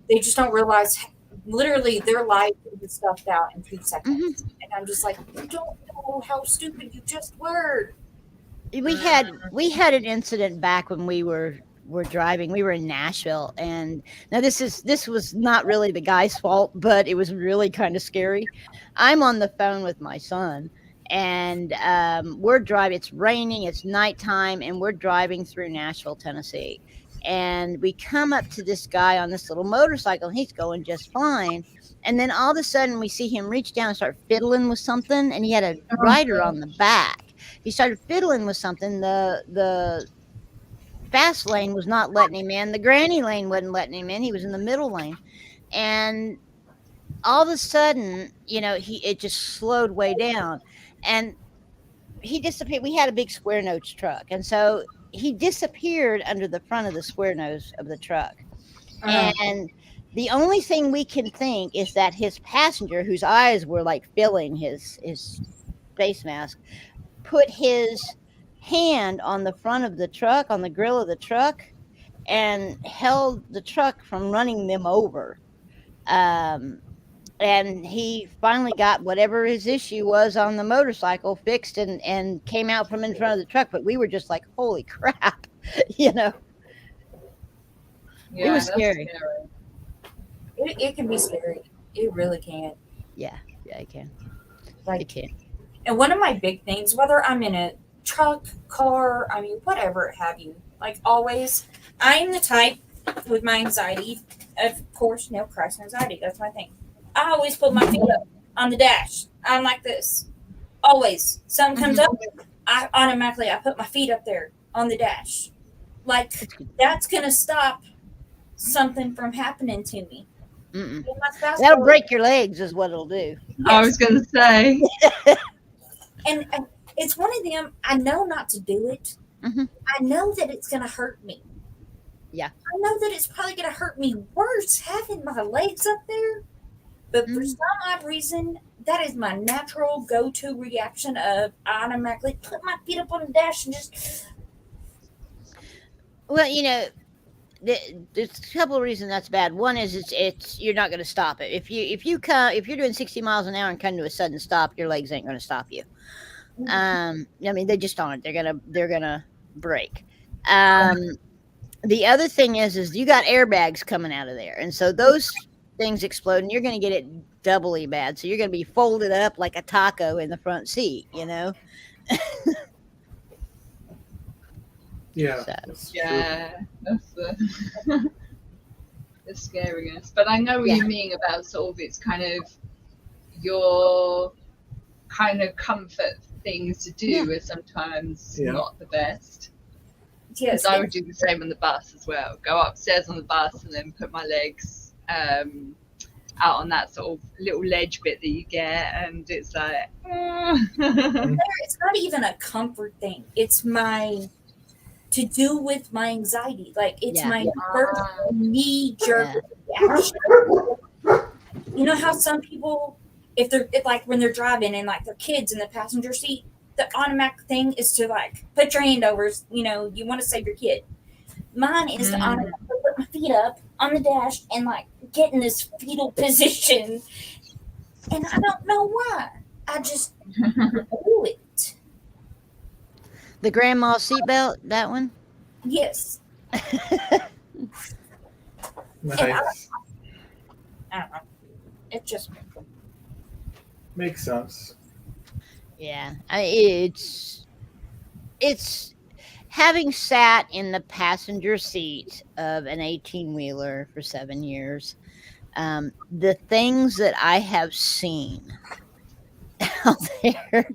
they just don't realize literally their life can be stuffed out in 2 seconds. Mm-hmm. And I'm just like, you don't know how stupid you just were. We had an incident back when we were driving. We were in Nashville, and now this was not really the guy's fault, but it was really kind of scary. I'm on the phone with my son, and we're driving. It's raining, it's nighttime, and we're driving through Nashville, Tennessee. And we come up to this guy on this little motorcycle, and he's going just fine. And then all of a sudden, we see him reach down and start fiddling with something, and he had a rider on the back. He started fiddling with something. The fast lane was not letting him in. The granny lane wasn't letting him in. He was in the middle lane. And all of a sudden, it just slowed way down. And he disappeared. We had a big square nose truck. And so he disappeared under the front of the square nose of the truck. And the only thing we can think is that his passenger, whose eyes were like filling his face mask, put his hand on the front of the truck, on the grill of the truck, and held the truck from running them over. And he finally got whatever his issue was on the motorcycle fixed and came out from in front of the truck. But we were just like, holy crap, Yeah, it was that's scary. It can be scary. It really can. Yeah, it can. Like, It can. and one of my big things, whether I'm in a truck, car, I mean, whatever have you, like always, I am the type with my anxiety, of course, Christ anxiety, that's my thing. I always put my feet up on the dash. I'm like this. Always. Something comes up, I put my feet up there on the dash. Like, that's going to stop something from happening to me. Mm-mm. Me and my spouse That'll go- break your legs, is what it'll do. I was going to say. And it's one of them, I know not to do it. Mhm. I know that it's going to hurt me. Yeah. I know that it's probably going to hurt me worse having my legs up there. But for some odd reason, that is my natural go-to reaction of I automatically put my feet up on the dash and just... Well, there's a couple of reasons that's bad. One is it's you're not going to stop it. If you're doing 60 miles an hour and come to a sudden stop, your legs ain't going to stop you. I mean, they just aren't. They're gonna break. The other thing is you got airbags coming out of there, and so those things explode, and you're going to get it doubly bad. So you're going to be folded up like a taco in the front seat. Yeah. So. that's true. Yeah, that's the scariness. But I know what you mean about sort of it's kind of your kind of comfort things to do is sometimes not the best. Yes. Because I would do the same on the bus as well. Go upstairs on the bus and then put my legs out on that sort of little ledge bit that you get, and it's like, It's not even a comfort thing. It's my to do with my anxiety. Like it's Yeah. my first knee jerk reaction. You know how some people, if like when they're driving and like their kids in the passenger seat, the automatic thing is to like put your hand over. You know, you want to save your kid. Mine is to automatically put my feet up on the dash and like get in this fetal position, and I don't know why. I just do it. The grandma seatbelt, that one. Yes. Nice. I don't know. It just Makes sense. Yeah, it's having sat in the passenger seat of an 18-wheeler for 7 years. The things that I have seen out there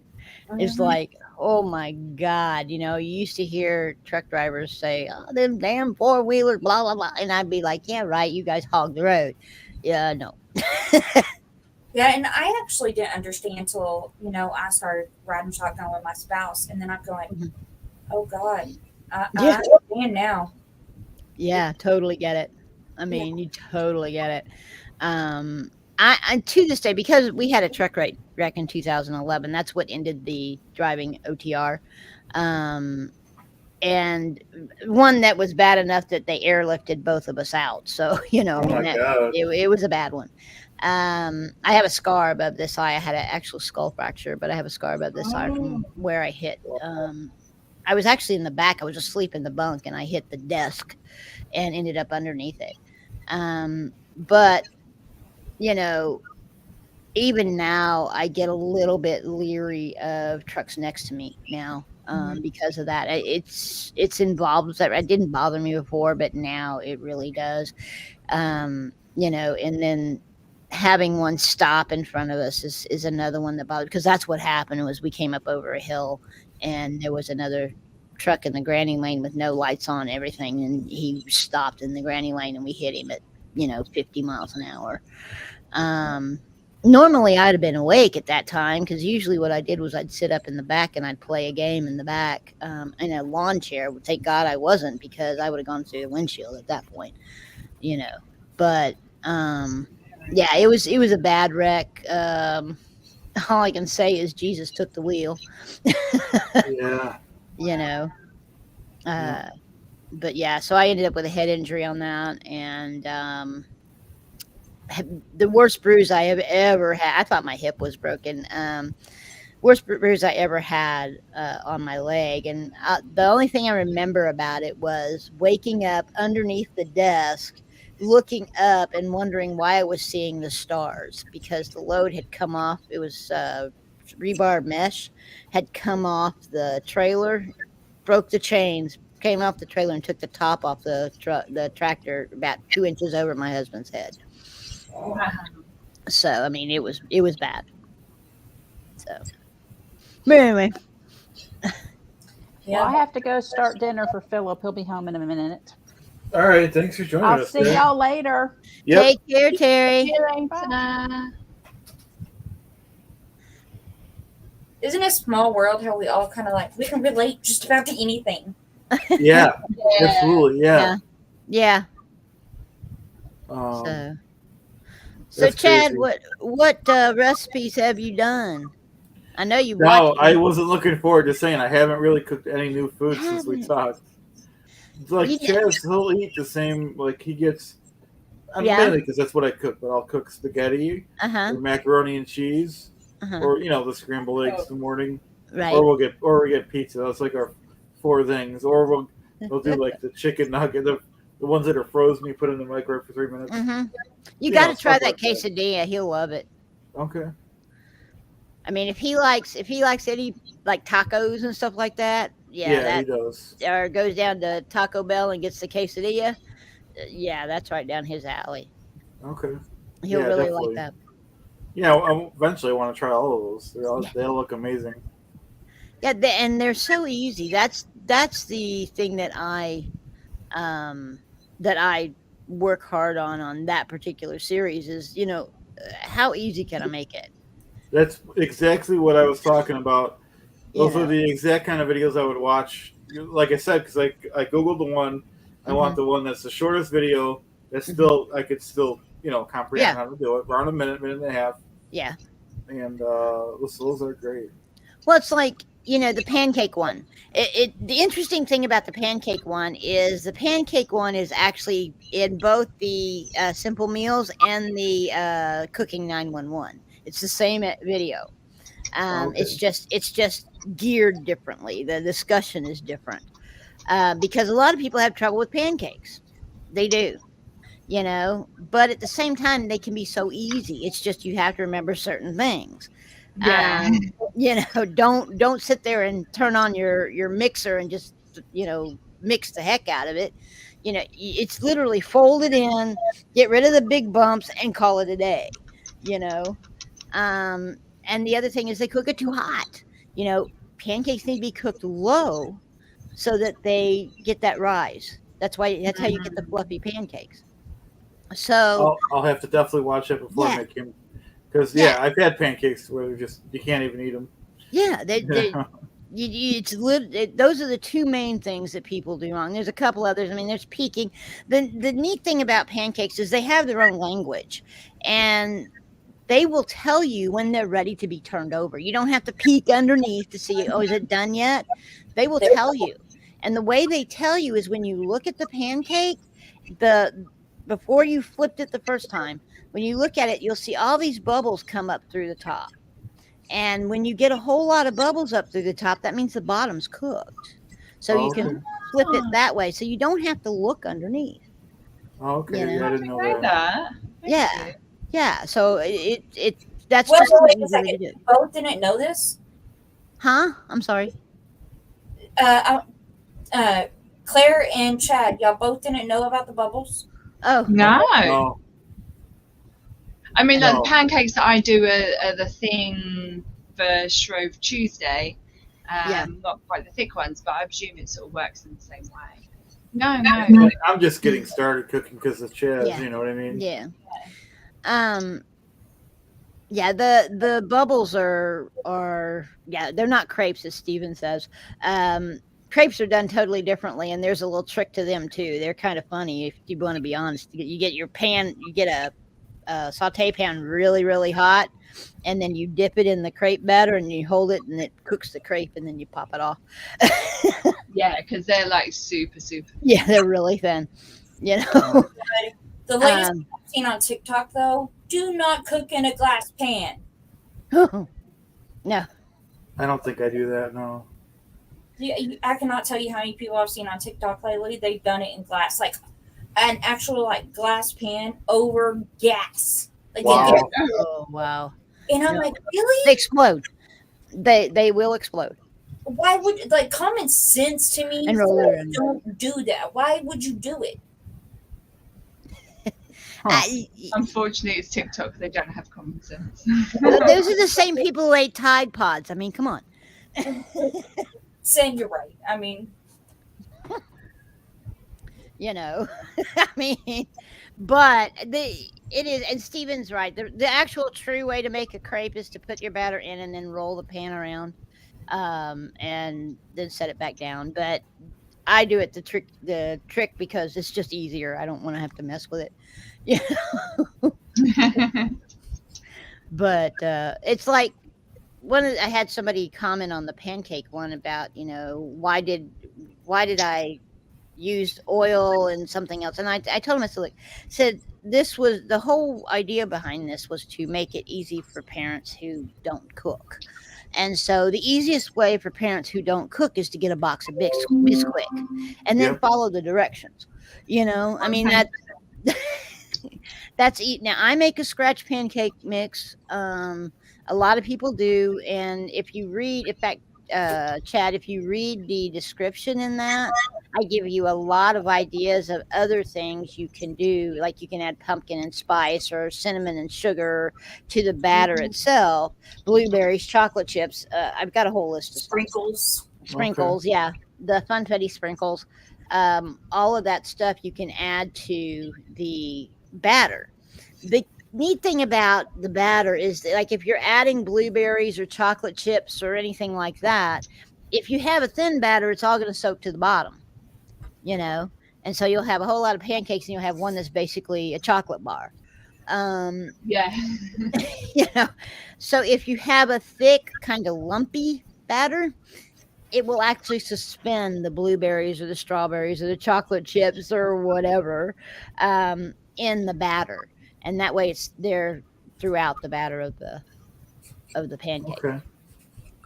is like, oh my God, you know, you used to hear truck drivers say, oh, them damn four-wheelers, blah, blah, blah. And I'd be like, yeah, right, you guys hog the road. Yeah, no. Yeah, and I actually didn't understand until, you know, I started riding shotgun with my spouse, and then I'm going, oh God, I understand now. Yeah, totally get it. I mean, you totally get it. I to this day, because we had a truck wreck in 2011, that's what ended the driving OTR. And one that was bad enough that they airlifted both of us out. So, you know, Oh my God. it was a bad one. I have a scar above this eye. I had an actual skull fracture, but I have a scar above this eye from where I hit. I was actually in the back. I was asleep in the bunk, and I hit the desk and ended up underneath it. But, you know, even now I get a little bit leery of trucks next to me now because of that. It's involved that it didn't bother me before, but now it really does. You know, and then having one stop in front of us is another one that bothered, because that's what happened was we came up over a hill and there was another truck in the granny lane with no lights on and everything, and he stopped in the granny lane and we hit him at, you know, 50 miles an hour. Normally I'd have been awake at that time, because usually what I did was I'd sit up in the back and I'd play a game in the back in a lawn chair. Thank God I wasn't, because I would have gone through the windshield at that point, you know. But yeah, it was a bad wreck. All I can say is Jesus took the wheel. Yeah. You know. But yeah, so I ended up with a head injury on that, and the worst bruise I have ever had. I thought my hip was broken. Worst bruise I ever had on my leg, and the only thing I remember about it was waking up underneath the desk, looking up and wondering why I was seeing the stars, because the load had come off. It was rebar mesh had come off the trailer, broke the chains, came off the trailer, and took the top off the tractor about 2 inches over my husband's head. So I mean, it was bad. So, but anyway, Well, I have to go start dinner for Philip. He'll be home in a minute. All right. Thanks for joining I'll us. see y'all later. Yep. take care, Terry. Isn't it a small world how we all kind of like, we can relate just about to anything. Yeah. Absolutely. Yeah. Yeah. Um, So that's Chad, crazy. what recipes have you done? I know you No, watched. I wasn't looking forward to saying I haven't really cooked any new food since we talked. It's like You- Chaz, he'll eat the same. Like he gets. Yeah. Mainly because that's what I cook, but I'll cook spaghetti Uh-huh. or macaroni and cheese, Uh-huh. or you know the scrambled eggs in the morning, Right. or we get pizza. That's like our 4 things. Or we'll do like the chicken nugget, the ones that are frozen. You put in the microwave for 3 minutes. Mm-hmm. You You got know, to try stuff that like that. quesadilla. He'll love it. Okay. I mean, if he likes any like tacos and stuff like that, Yeah, he does. or goes down to Taco Bell and gets the quesadilla, yeah, that's right down his alley. Okay. He'll Yeah, really definitely. like that. Yeah, eventually I want to try all of those. They all look amazing. Yeah, and they're so easy. That's the thing that I work hard on that particular series is, how easy can I make it? That's exactly what I was talking about. Those You are know. the exact kind of videos I would watch. Like I said, because I googled the one. I want the one that's the shortest video. That's still I could still comprehend how to do it. Around a minute and a half. Yeah. And those are great. Well, it's like, the pancake one. The interesting thing about the pancake one is actually in both the Simple Meals and the Cooking 911. It's the same video. Okay. It's just geared differently. The discussion is different because a lot of people have trouble with pancakes. They do, but at the same time, they can be so easy. It's just you have to remember certain things. Yeah. Don't sit there and turn on your mixer and just mix the heck out of it. It's literally fold it in, get rid of the big bumps, and call it a day. And the other thing is they cook it too hot. Pancakes need to be cooked low so that they get that rise. That's how you get the fluffy pancakes. So I'll have to definitely watch it before I make him. Because I've had pancakes where you can't even eat them. Yeah, those are the two main things that people do wrong. There's a couple others. I mean, there's peeking. The neat thing about pancakes is they have their own language, and they will tell you when they're ready to be turned over. You don't have to peek underneath to see, is it done yet? They will tell you, and the way they tell you is when you look at the pancake, before you flipped it the first time. When you look at it, you'll see all these bubbles come up through the top. And when you get a whole lot of bubbles up through the top, that means the bottom's cooked. So you can flip it that way. So you don't have to look underneath. Okay, You know? I didn't know that. Yeah. Yeah. So that's Wait just a the easy way to second. do it. Both didn't know this. Huh? I'm sorry. Claire and Chad, y'all both didn't know about the bubbles. Oh No. No. I mean, No. the pancakes that I do are the thing for Shrove Tuesday. Not quite the thick ones, but I presume it sort of works in the same way. No. I'm just getting started cooking because of Chaz. Yeah. You know what I mean? Yeah. Yeah, the bubbles are they're not crepes, as Steven says. Crepes are done totally differently, and there's a little trick to them too. They're kind of funny if you want to be honest. You get your pan, you get a saute pan really, really hot, and then you dip it in the crepe batter and you hold it and it cooks the crepe, and then you pop it off. Yeah, because they're like super. Yeah, they're really thin. The latest I've seen on TikTok, though, do not cook in a glass pan. No. I don't think I do that. No. I cannot tell you how many people I've seen on TikTok lately. They've done it in glass, like an actual glass pan over gas. Like Wow. Oh wow. And I'm No. like, They really? explode. They will explode. Why would common sense to me? And roll it around. Don't do that. Why would you do it? Unfortunately, it's TikTok. They don't have common sense. Those are the same people who ate Tide Pods. I mean, come on. Saying you're right. I mean, I mean, but it is, and Steven's right. The actual true way to make a crepe is to put your batter in and then roll the pan around, and then set it back down. But I do it the trick because it's just easier. I don't want to have to mess with it. But it's like I had somebody comment on the pancake one about why did I use oil and something else, and I told him, I said this was the whole idea behind this was to make it easy for parents who don't cook. And so the easiest way for parents who don't cook is to get a box of Bisquick and then follow the directions. I mean, that's eat. Now I make a scratch pancake mix. A lot of people do. And if you read, in fact, Chad, if you read the description in that, I give you a lot of ideas of other things you can do. Like you can add pumpkin and spice or cinnamon and sugar to the batter itself, blueberries, chocolate chips. I've got a whole list of sprinkles. Sprinkles, yeah. The Funfetti sprinkles. all of that stuff you can add to the batter. The neat thing about the batter is that, like, if you're adding blueberries or chocolate chips or anything like that, if you have a thin batter, it's all going to soak to the bottom, you know, and so you'll have a whole lot of pancakes and you'll have one that's basically a chocolate bar. Yeah. You know, so if you have a thick, kind of lumpy batter, it will actually suspend the blueberries or the strawberries or the chocolate chips or whatever in the batter, and that way it's there throughout the batter of the pancake. Okay.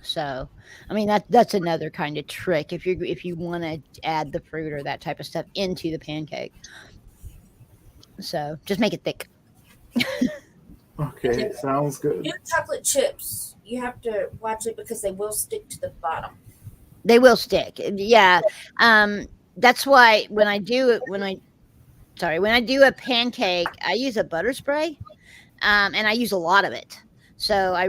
So, I mean, that's another kind of trick if you want to add the fruit or that type of stuff into the pancake. So just make it thick. Okay, sounds good. New chocolate chips, you have to watch it because they will stick to the bottom. They will stick. Yeah. That's why when I do a pancake, I use a butter spray, and I use a lot of it. So I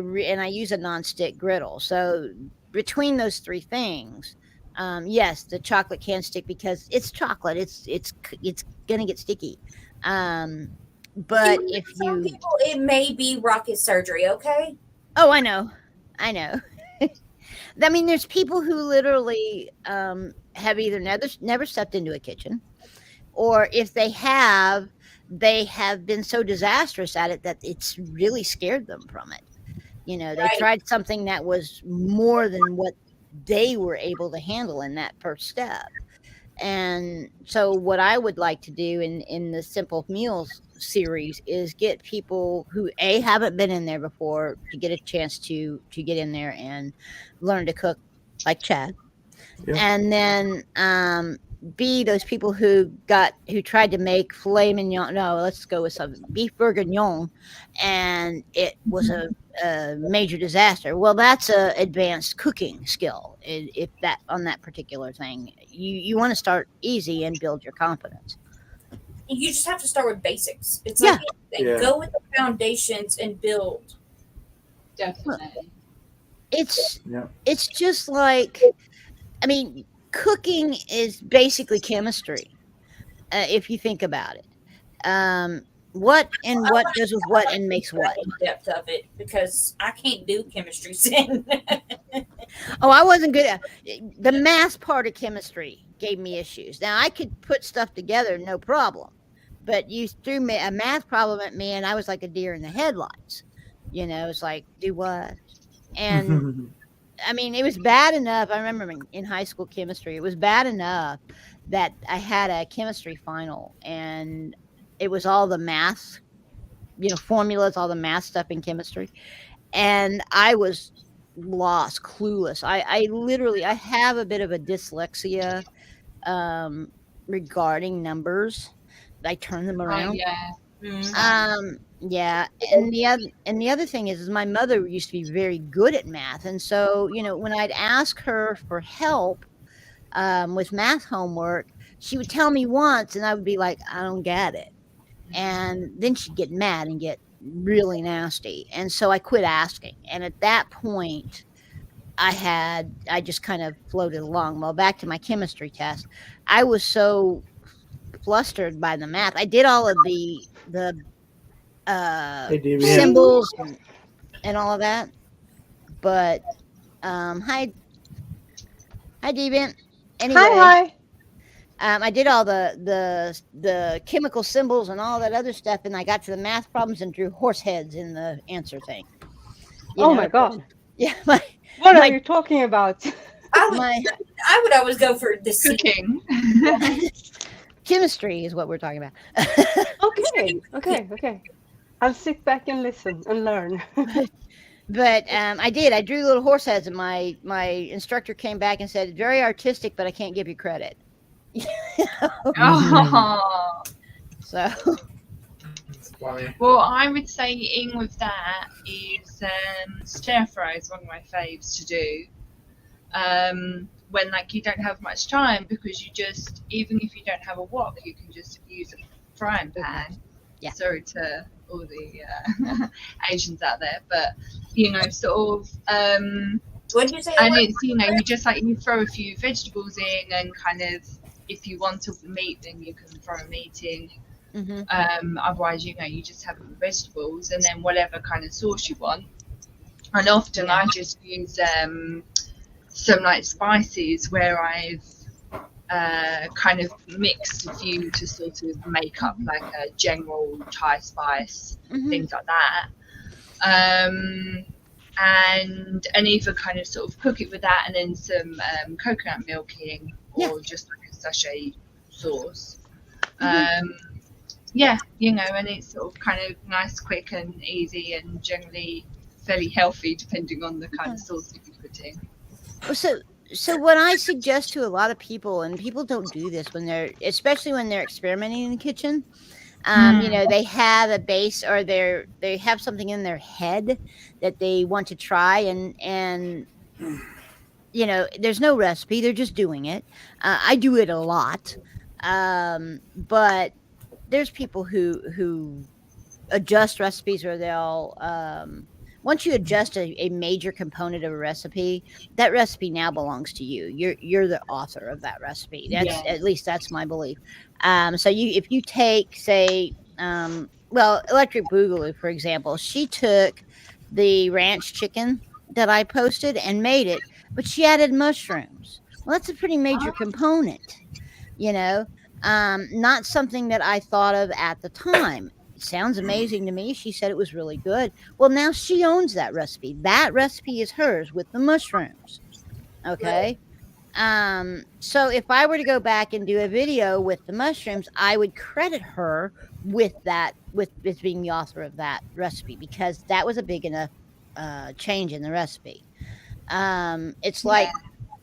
use a nonstick griddle. So between those three things, yes, the chocolate can stick because it's chocolate. It's gonna get sticky. But if Some you, people, it may be rocket surgery. Okay. oh, I know. I mean, there's people who literally have either never stepped into a kitchen, or if they have been so disastrous at it that it's really scared them from it. You know, they Right. tried something that was more than what they were able to handle in that first step. And so what I would like to do in the Simple Meals series is get people who haven't been in there before to get a chance to get in there and learn to cook like Chad. Yeah. And then B, those people who tried to make filet mignon, no, let's go with some beef bourguignon, and it was a major disaster. Well, that's a advanced cooking skill. If that on that particular thing, you want to start easy and build your confidence. You just have to start with basics. It's Yeah. like anything. Yeah. Go with the foundations and build. Definitely. It's Yeah. it's just like, I mean, cooking is basically chemistry, if you think about it. What goes with what and makes what. In depth of it because I can't do chemistry. Sin. Oh, I wasn't good at the math part of chemistry. Gave me issues. Now I could put stuff together, no problem, but you threw me a math problem at me, and I was like a deer in the headlights. You know, it's like, do what? And I mean, it was bad enough. I remember in high school chemistry, it was bad enough that I had a chemistry final, and it was all the math, formulas, all the math stuff in chemistry, and I was lost, clueless. I literally have a bit of a dyslexia regarding numbers. I turn them around. Yeah. And the other thing is my mother used to be very good at math, and so when I'd ask her for help with math homework, she would tell me once, and I would be like, I don't get it, and then she'd get mad and get really nasty, and so I quit asking. And at that point, I just kind of floated along. Well, back to my chemistry test, I was so flustered by the math. I did all of the Hey, Davey. symbols and all of that, but hi Deviant. Anyway, Hi. I did all the chemical symbols and all that other stuff, and I got to the math problems and drew horse heads in the answer thing. Oh my God. Yeah, What My- are you talking about? I would always go for the C. Cooking. chemistry is what we're talking about. Okay. I'll sit back and listen and learn. But I did. I drew little horse heads, and my instructor came back and said, "Very artistic, but I can't give you credit." Oh. So Well, I would say in with that is stir fry is one of my faves to do. When you don't have much time, because even if you don't have a wok, you can just use a frying pan. Yeah. Sorry to all the Asians out there, but sort of What did you say? and it's you just you throw a few vegetables in and kind of if you want to meet, then you can throw a meeting. Mm-hmm. Otherwise, you just have the vegetables and then whatever kind of sauce you want. And often Yeah. I just use some like spices where I've kind of mixed a few to sort of make up like a general Thai spice, Mm-hmm. things like that. And either kind of sort of cook it with that and then some coconut milk in, or just like a sachet sauce. Yeah, and it's sort of kind of nice, quick and easy, and generally fairly healthy depending on the kind of sauce that you put in. So what I suggest to a lot of people, and people don't do this especially when they're experimenting in the kitchen, they have a base, or they have something in their head that they want to try, and there's no recipe, they're just doing it. I do it a lot, but there's people who adjust recipes, or they'll once you adjust a major component of a recipe, that recipe now belongs to you. You're the author of that recipe. At least that's my belief. So if you take, say, Electric Boogaloo, for example, she took the ranch chicken that I posted and made it, but she added mushrooms. Well, that's a pretty major component, not something that I thought of at the time. It sounds amazing to me. She said it was really good. Well, now she owns that recipe. That recipe is hers with the mushrooms. Okay. So if I were to go back and do a video with the mushrooms, I would credit her with being the author of that recipe, because that was a big enough change in the recipe. It's like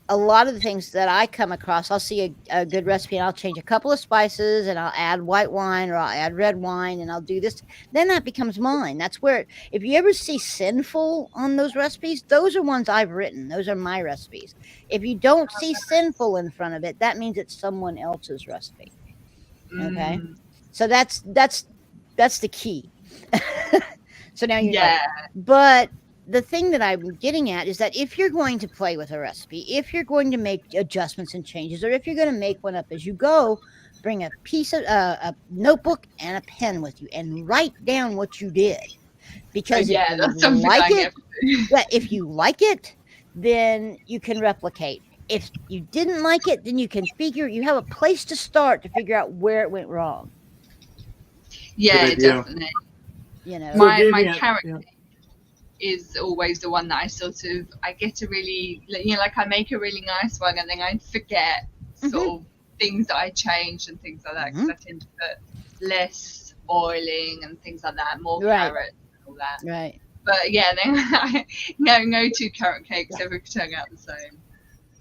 a lot of the things that I come across, I'll see a good recipe and I'll change a couple of spices and I'll add white wine or I'll add red wine and I'll do this. Then that becomes mine. That's where, if you ever see Sinful on those recipes, those are ones I've written. Those are my recipes. If you don't see Sinful in front of it, that means it's someone else's recipe. Okay. So that's the key. So now you know. But the thing that I'm getting at is that if you're going to play with a recipe, if you're going to make adjustments and changes, or if you're going to make one up as you go, bring a piece of a notebook and a pen with you and write down what you did. Because if you like it, then you can replicate. If you didn't like it, then you have a place to start to figure out where it went wrong. Yeah, definitely. My character is always the one that I get to really, I make a really nice one and then I forget sort of things that I changed and things like that, because I tend to put less oiling and things like that, more carrots and all that. Right. But then no two carrot cakes ever turn out the same.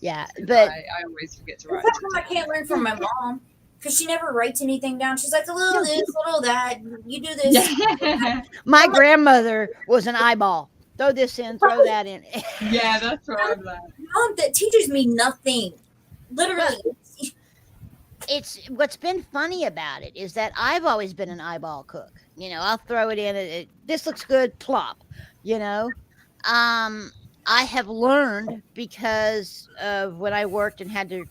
Yeah, but I always forget to write. That's why I can't learn from my mom, because she never writes anything down. She's like, a little this, a little that. You do this. My grandmother was an eyeball. Throw this in, throw that in. Yeah, that's what I'm like. Mom, that teaches me nothing. Literally. It's what's been funny about it is that I've always been an eyeball cook. I'll throw it in. This looks good. Plop. I have learned because of when I worked and had to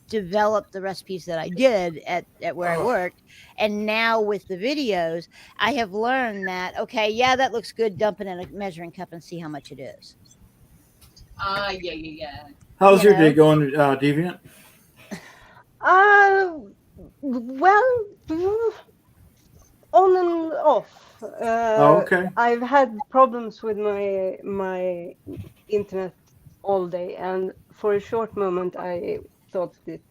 develop the recipes that I did at where I worked. And now with the videos, I have learned that, okay, yeah, that looks good. Dump it in a measuring cup and see how much it is. Yeah. How's your day going, Deviant? Well, on and off. Okay. I've had problems with my internet all day, and for a short moment, I thought it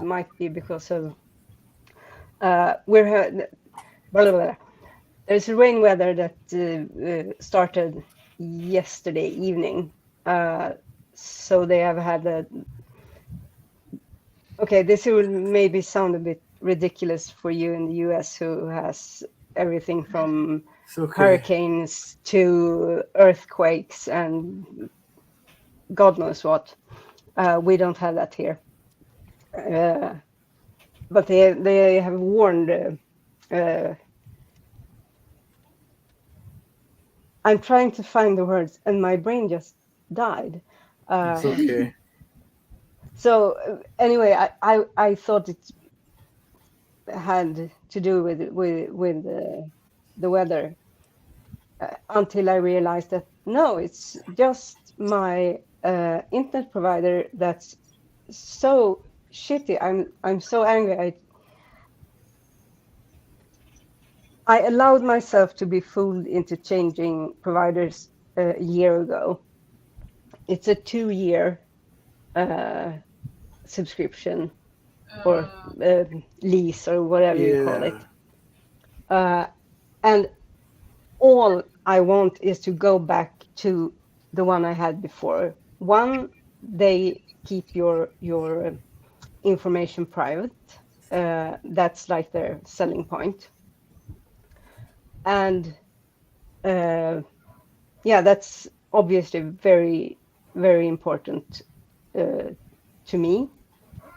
might be because of there's rain weather that started yesterday evening, so they have had this will maybe sound a bit ridiculous for you in the US, who has everything from hurricanes to earthquakes and God knows what. We don't have that here. But they have warned. I'm trying to find the words, and my brain just died. It's okay. So anyway, I thought it had to do with the weather until I realized that no, it's just my internet provider that's so shitty. I'm so angry. I allowed myself to be fooled into changing providers a year ago. It's a 2-year subscription or lease or whatever you call it. And all I want is to go back to the one I had before. One, they keep your information private. That's like their selling point. And that's obviously very, very important to me.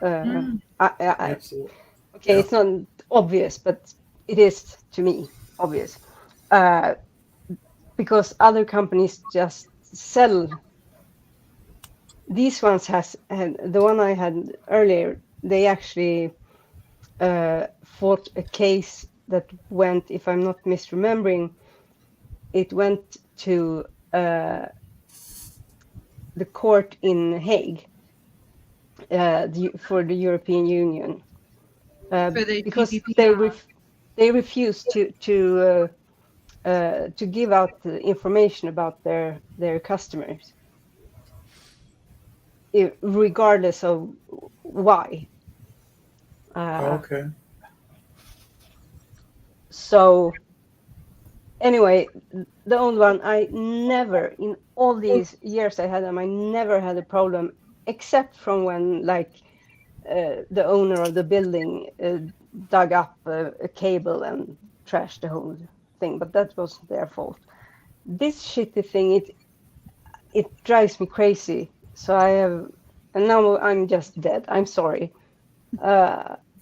Absolutely. Okay, it's not obvious, but it is to me obvious. Because other companies just sell. These ones the one I had earlier, they actually fought a case that went, if I'm not misremembering, it went to the court in Hague for the European Union because they refused to give out the information about their customers, regardless of why. Okay. So anyway, the old one, I never, in all these years I had them, I never had a problem, except from when the owner of the building dug up a cable and trashed the whole thing, but that was their fault. This shitty thing, it drives me crazy. So and now I'm just dead. I'm sorry.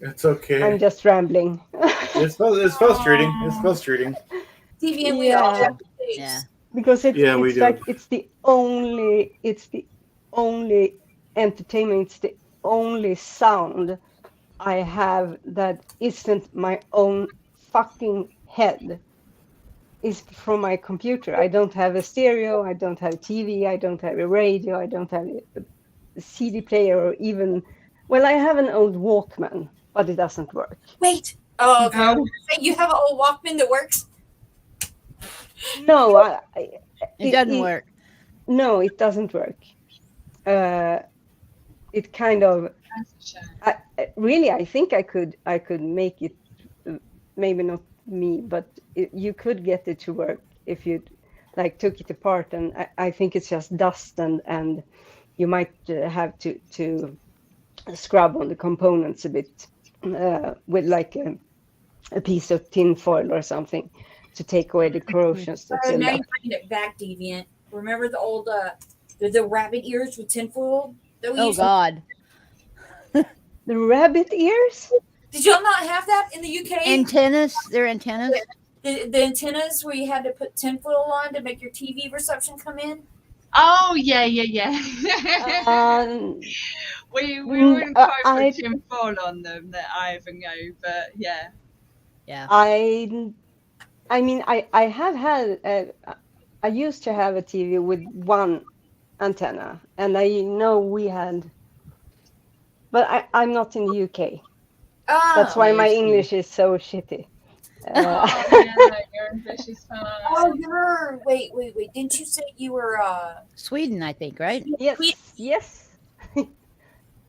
It's okay. I'm just rambling. It's frustrating. It's frustrating. Deviant, we all have mistakes. Yeah. Because it's do. like it's the only entertainment, it's the only sound I have that isn't my own fucking head. Is from my computer. I don't have a stereo, I don't have a TV, I don't have a radio, I don't have a CD player, or even, well, I have an old Walkman, but it doesn't work. Wait. Oh, okay. You have an old Walkman that works? No, it doesn't work. No, it doesn't work. It kind of. Really, I think I could make it. Maybe not me, but you could get it to work if you took it apart. And I think it's just dust, and you might have to scrub on the components a bit with a piece of tin foil or something to take away the corrosions. Now you're bringing it back, Deviant. Remember the old the rabbit ears with tinfoil? Oh God! The rabbit ears? Did y'all not have that in the UK? Antennas? They're antennas. The antennas where you had to put tinfoil on to make your TV reception come in. Oh yeah. We wouldn't quite put tinfoil on them that I ever know, but yeah. Yeah. I mean, I have had. I used to have a TV with one antenna, and I know we had. But I'm not in the UK. Oh, that's why my English is so shitty. Your English is fine. Oh, you're. Wait. Didn't you say you were? Sweden, I think, right? Yes. Yes.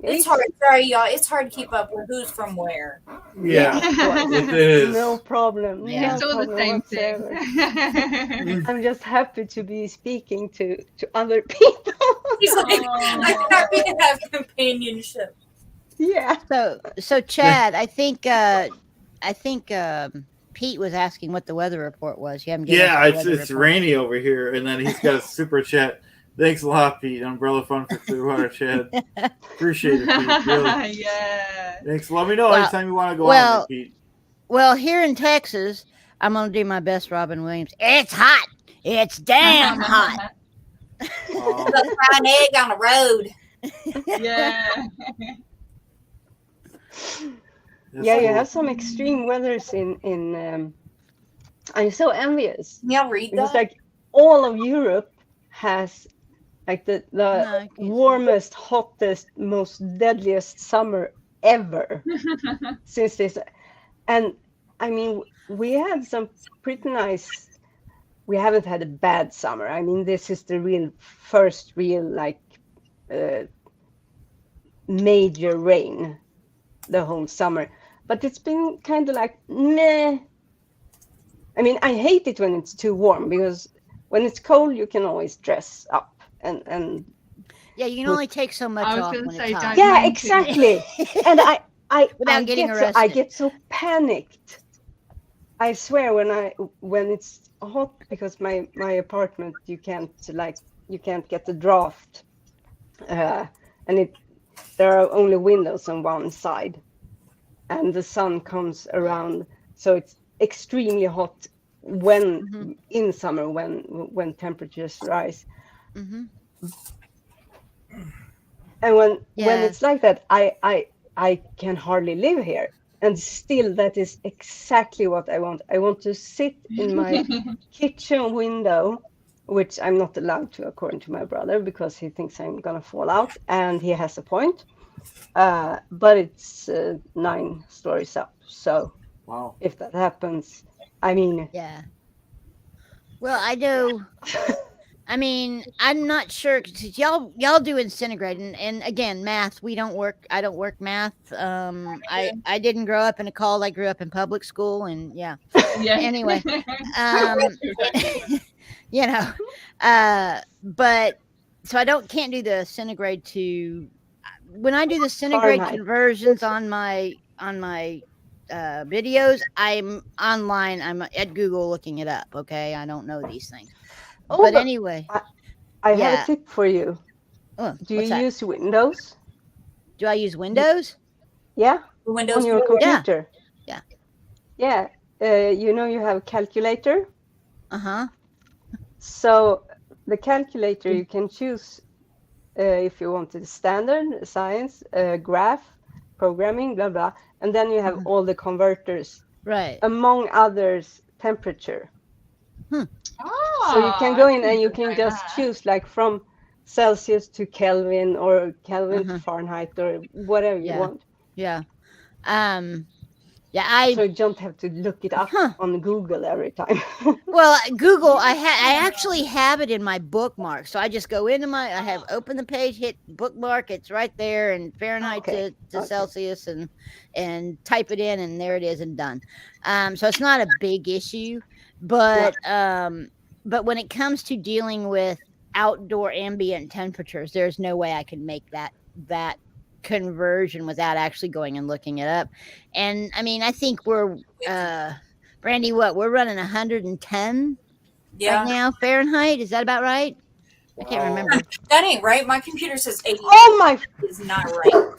It's hard. Sorry, y'all. It's hard to keep up with who's from where. Yeah, it is. No problem. Yeah. It's all the same thing. I'm just happy to be speaking to other people. He's like, I'm happy to have companionship. Yeah. So Chad, I think Pete was asking what the weather report was. You haven't given us the weather it's report. rainy over here, and then he's got a super chat. Thanks a lot, Pete. Umbrella Fun for Clearwater, Chad. Appreciate it, Pete. Really. Yeah. Thanks. Let me know anytime you want to go on with Pete. Well, here in Texas, I'm gonna do my best, Robin Williams. It's hot. It's damn hot. The fried egg on the road. Yeah. Yeah, you have some extreme weathers in. I'm so envious Yeah, read because that. like all of Europe has like the No, I can't see. warmest, hottest, most deadliest summer ever since this. And I mean, we had some pretty nice. We haven't had a bad summer. I mean, this is the first real like major rain the whole summer. But it's been kind of like meh. I mean, I hate it when it's too warm because when it's cold, you can always dress up and Yeah, you can only take so much I was off gonna when say, it's hot. don't- yeah, Mine too. exactly. And Without getting I arrested. get so panicked. I swear when it's hot because my apartment you can't get the draft, and there are only windows on one side, and the sun comes around, so it's extremely hot when in summer when temperatures rise. Mm-hmm. And when Yeah. it's like that, I can hardly live here. And still, that is exactly what I want. I want to sit in my kitchen window, which I'm not allowed to, according to my brother, because he thinks I'm gonna fall out, and he has a point. But it's 9 stories up, so Wow. if that happens, I mean, Yeah. Well, I know. I mean, I'm not sure 'cause y'all do Centigrade, and again, math. We don't work. I don't work math. I didn't grow up in a call. I grew up in public school, and yeah. Yeah. Anyway, you know, but so I can't do the Centigrade to. When I do the Centigrade Fahrenheit. conversions on my videos, I'm online. I'm at Google looking it up. Okay, I don't know these things. Oh, But but anyway, I have yeah. a tip for you. Oh, Do what's you that? use Windows? Do I use Windows? Yeah, Windows on your Viewer. Yeah. computer. Yeah. Yeah. You know you have a calculator. Uh-huh. So the calculator you can choose if you want the standard, science, graph, programming, blah blah, and then you have all the converters, Right. among others, temperature. Oh, So you can go I in and you didn't can know just that. choose like from Celsius to Kelvin or Kelvin to Fahrenheit or whatever you Yeah. want. Yeah. Yeah, So you don't have to look it up on Google every time. well, Google, I actually have it in my bookmark. So I just go into I have open the page, hit bookmark, it's right there, and Fahrenheit Okay. to Celsius, and type it in, and there it is, and done. So it's not a big issue, but when it comes to dealing with outdoor ambient temperatures, there's no way I can make that conversion without actually going and looking it up. And I mean, I think we're Brandy, we're running 110 Yeah. right now Fahrenheit. Is that about right? I can't remember. That ain't right. My computer says 80. Oh my! Is not right.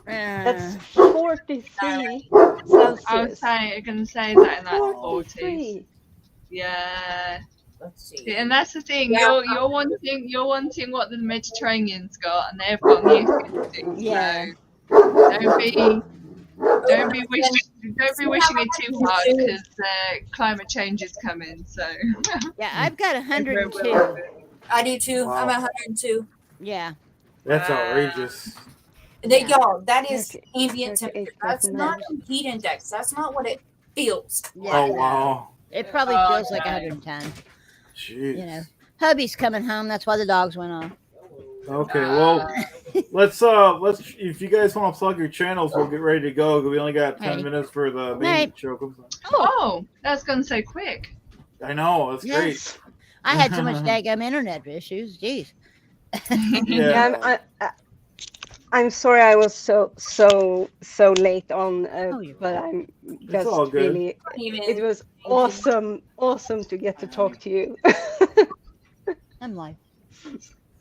That's 43 Celsius. I was gonna say that, and that's 40s. 43. Yeah. Let's see. And that's the thing. Yeah. You're wanting what the Mediterranean's got, and they've got the Yeah. So don't be wishing it too hard because climate change is coming. So Yeah, I've got 102. I do too. Wow. I'm at 102. Yeah. That's outrageous. That, y'all, that is 30, ambient 38, temperature. That's not 39. a heat index. That's not what it feels. Yeah. Oh wow. It probably Oh, feels like okay. 110. Jeez. You know, hubby's coming home. That's why the dogs went off. Okay, well, let's if you guys want to plug your channels, we'll get ready to go. We only got 10 Hey. minutes for the main Hey. show. Oh, that's gone so quick. I know, that's Yes. I had so much daggum internet issues. Jeez. great. Yeah, I'm sorry I was so late on, you're but I'm just all good. really. Even It was awesome to get to talk to you. I'm live.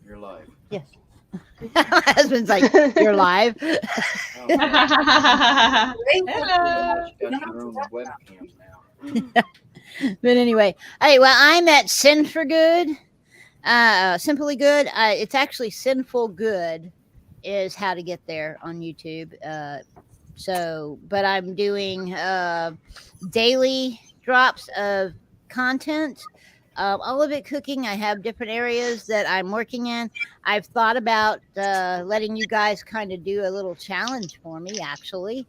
You're live. Yes. My husband's like, you're live. Hello. You got your own webcams now. But anyway, hey, well, I'm at Sin for Good, Simply Good. It's actually Sinful Good is how to get there on YouTube. But I'm doing daily drops of content. All of it cooking. I have different areas that I'm working in. I've thought about letting you guys kind of do a little challenge for me, actually.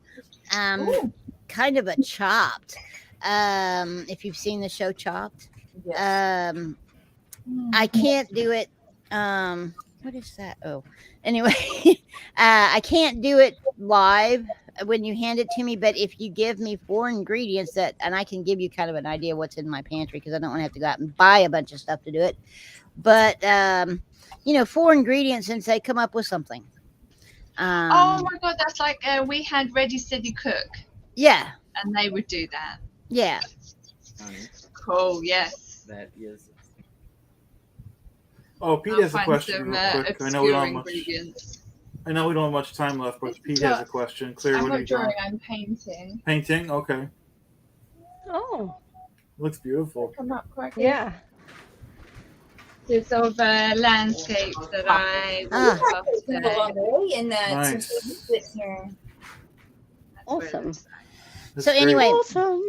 Kind of a Chopped. If you've seen the show Chopped. Yes. I can't do it. What is that? Oh, anyway, I can't do it live when you hand it to me. But if you give me 4 ingredients and I can give you kind of an idea what's in my pantry, because I don't want to have to go out and buy a bunch of stuff to do it. But 4 ingredients and say come up with something. Oh my god, that's like we had Ready Steady Cook. Yeah. And they would do that. Yeah. Cool. Yes. That is. Oh, Pete has a question real quick. I know we don't have much time left, but Pete has a question. Claire, I'm what are not you doing? drawing, I'm painting. Painting? Okay. Oh, Looks beautiful. Come up quite good. yeah. There's sort of a landscape that I walked up People along the way in that Nice. sit here. Awesome. That's So great. anyway, Awesome.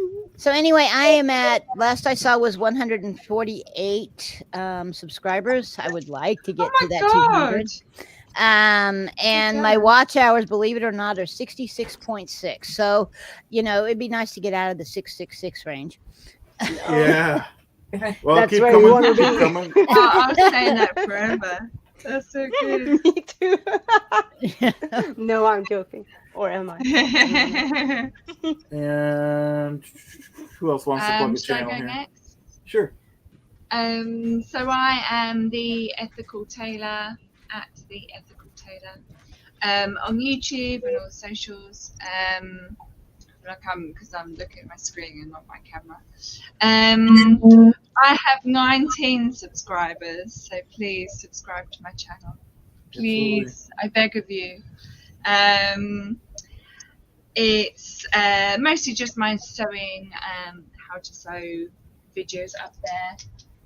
I am at, last I saw was 148 subscribers. I would like to get to that 200. And my watch hours, believe it or not, are 66.6. So, it'd be nice to get out of the 666 range. Yeah. Well, That's keep where coming. you want to Keep be. coming. I'll say that forever. That's so good. Me too. No, I'm joking. Or am I? And who else wants to plug a Should I channel go here? next? Sure. So I am the Ethical Tailor at the Ethical Tailor on YouTube and all socials. Because I'm looking at my screen and not my camera. I have 19 subscribers, so please subscribe to my channel. Please, I beg of you. It's mostly just my sewing and how to sew videos up there.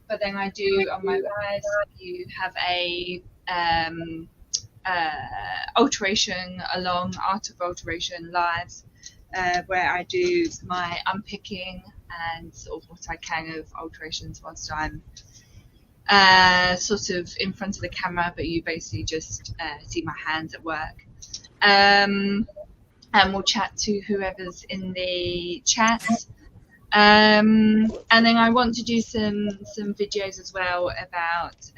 But then I do on my lives, you have a alteration along Art of Alteration lives, where I do my unpicking and sort of what I can of alterations whilst I'm sort of in front of the camera, but you basically just see my hands at work. And we'll chat to whoever's in the chat. And then I want to do some videos as well about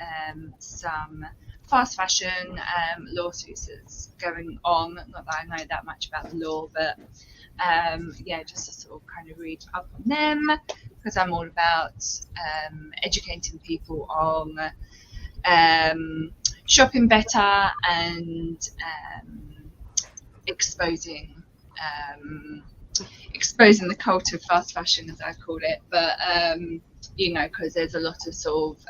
some fast fashion lawsuits that's going on. Not that I know that much about the law, but just to sort of kind of read up on them, because I'm all about educating people on shopping better and exposing the cult of fast fashion, as I call it. But because there's a lot of sort of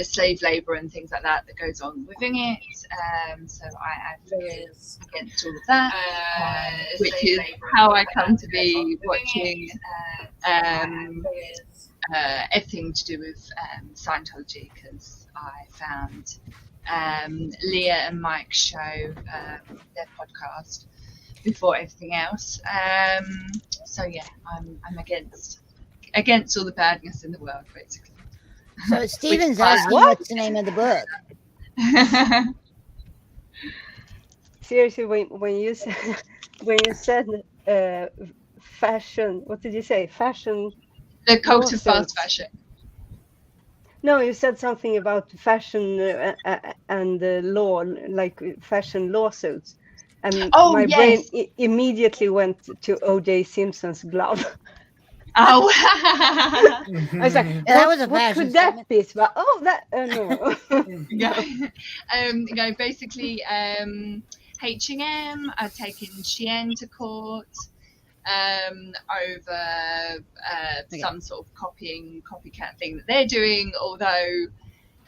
slave labour and things like that goes on within it. So I advocate against all of that, which is how I come to be watching everything to do with Scientology, because I found Leah and Mike's show, their podcast, before everything else. So yeah, I'm against all the badness in the world, basically. So Stephen's asking what's the name of the book. Seriously, when you said fashion, what did you say? Fashion. The cult of fast fashion. No, you said something about fashion and law, like fashion lawsuits. And my brain immediately went to O.J. Simpson's glove. Oh, I was like, that was a what could that be? But no. Yeah. Basically, H&M are taking Shein to court over some sort of copycat thing that they're doing. Although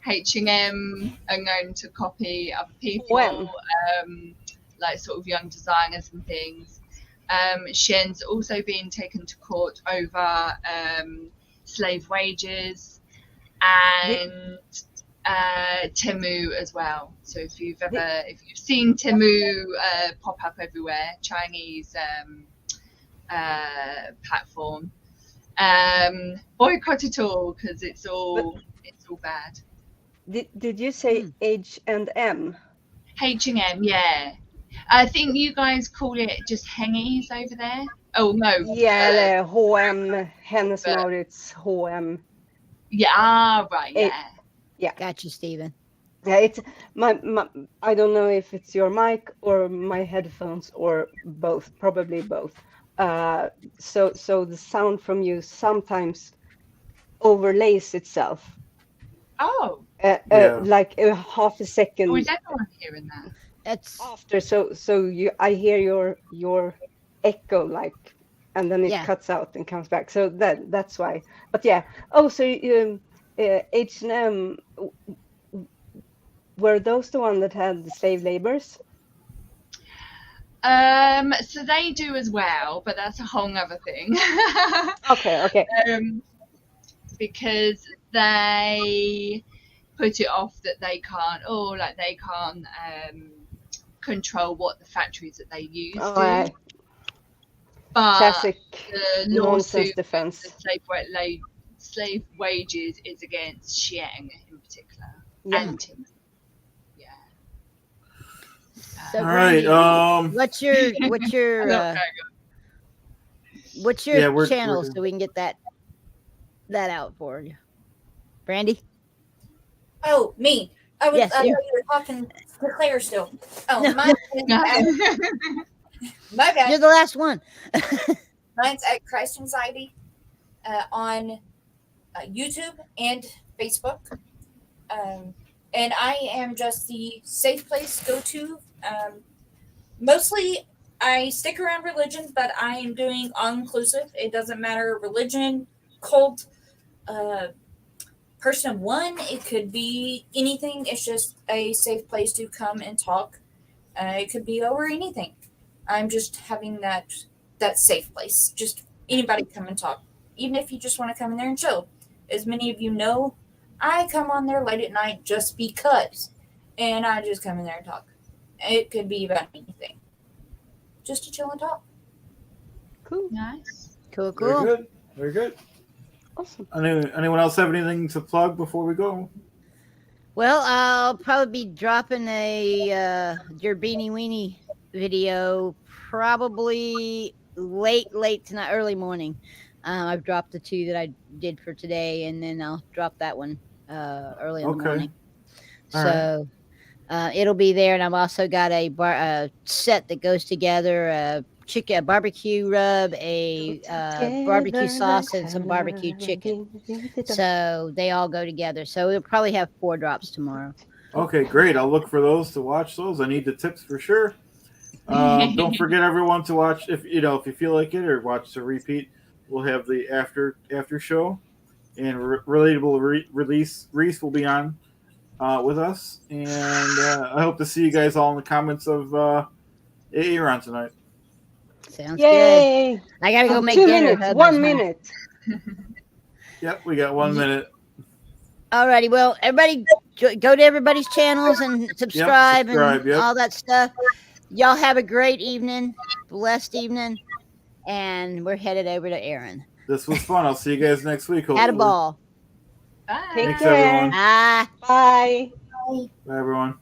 H&M are known to copy other people, like sort of young designers and things. Shein's also being taken to court over slave wages, and Temu as well. So if you've seen Temu pop up everywhere, Chinese platform, boycott it all because it's all bad. Did you say H&M? H&M, yeah. I think you guys call it just hengies over there. Oh no. Yeah, H&M, Hennes Mauritz, H&M. Yeah, right, yeah. Yeah. Gotcha, Stephen. Yeah, it's my I don't know if it's your mic or my headphones or both, probably both. So the sound from you sometimes overlays itself. Oh. Like a half a second. Oh, is everyone hearing that? That's after. So I hear your echo, like, and then it cuts out and comes back. So that's why. But yeah. Oh, so H&M, were those the one that had the slave labors? So they do as well, but that's a whole other thing. Okay. Because they put it off that they can't control what the factories that they use do. Right. But Classic the nonsense lawsuit defense. The slave wages is against Xiang in particular. Yeah. And Tim. Yeah. so All right. Brandy, what's your we're channel good. so we can get that out for you, Brandy? Oh, me. I was. Yes, I thought you. you were talking to Claire still. Oh, No. mine is my bad. You're the last one. Mine's at Christ Anxiety on YouTube and Facebook. And I am just the safe place go-to. Mostly, I stick around religion, but I am doing all-inclusive. It doesn't matter religion, cult, person of one. It could be anything. It's just a safe place to come and talk. It could be over anything. I'm just having that safe place. Just anybody come and talk. Even if you just want to come in there and chill. As many of you know, I come on there late at night just because. And I just come in there and talk. It could be about anything. Just to chill and talk. Cool. Nice. Cool. Very good. Awesome. Anyone else have anything to plug before we go? Well, I'll probably be dropping a your Beanie Weenie video probably late tonight, early morning. I've dropped the 2 that I did for today, and then I'll drop that one early in the morning. All So it'll be there, and I've also got a set that goes together: a barbecue rub, a barbecue sauce, and some barbecue chicken. So they all go together. So we'll probably have 4 drops tomorrow. Okay, great. I'll look for those to watch those. I need the tips for sure. Don't forget everyone to watch if you feel like it, or watch the repeat. We'll have the after show, and Relatable Reese will be on with us, and I hope to see you guys all in the comments of Aaron tonight. Sounds Yay! good. I gotta go make 2 dinner. minutes. 1 minute. Yep, we got 1 minute. Alrighty, well, everybody go to everybody's channels and subscribe and yep. all that stuff. Y'all have a great evening, blessed evening, and we're headed over to Aaron. This was fun. I'll see you guys next week. Had a ball. Bye. Take Thanks, care. everyone. Bye. Bye. Bye, everyone.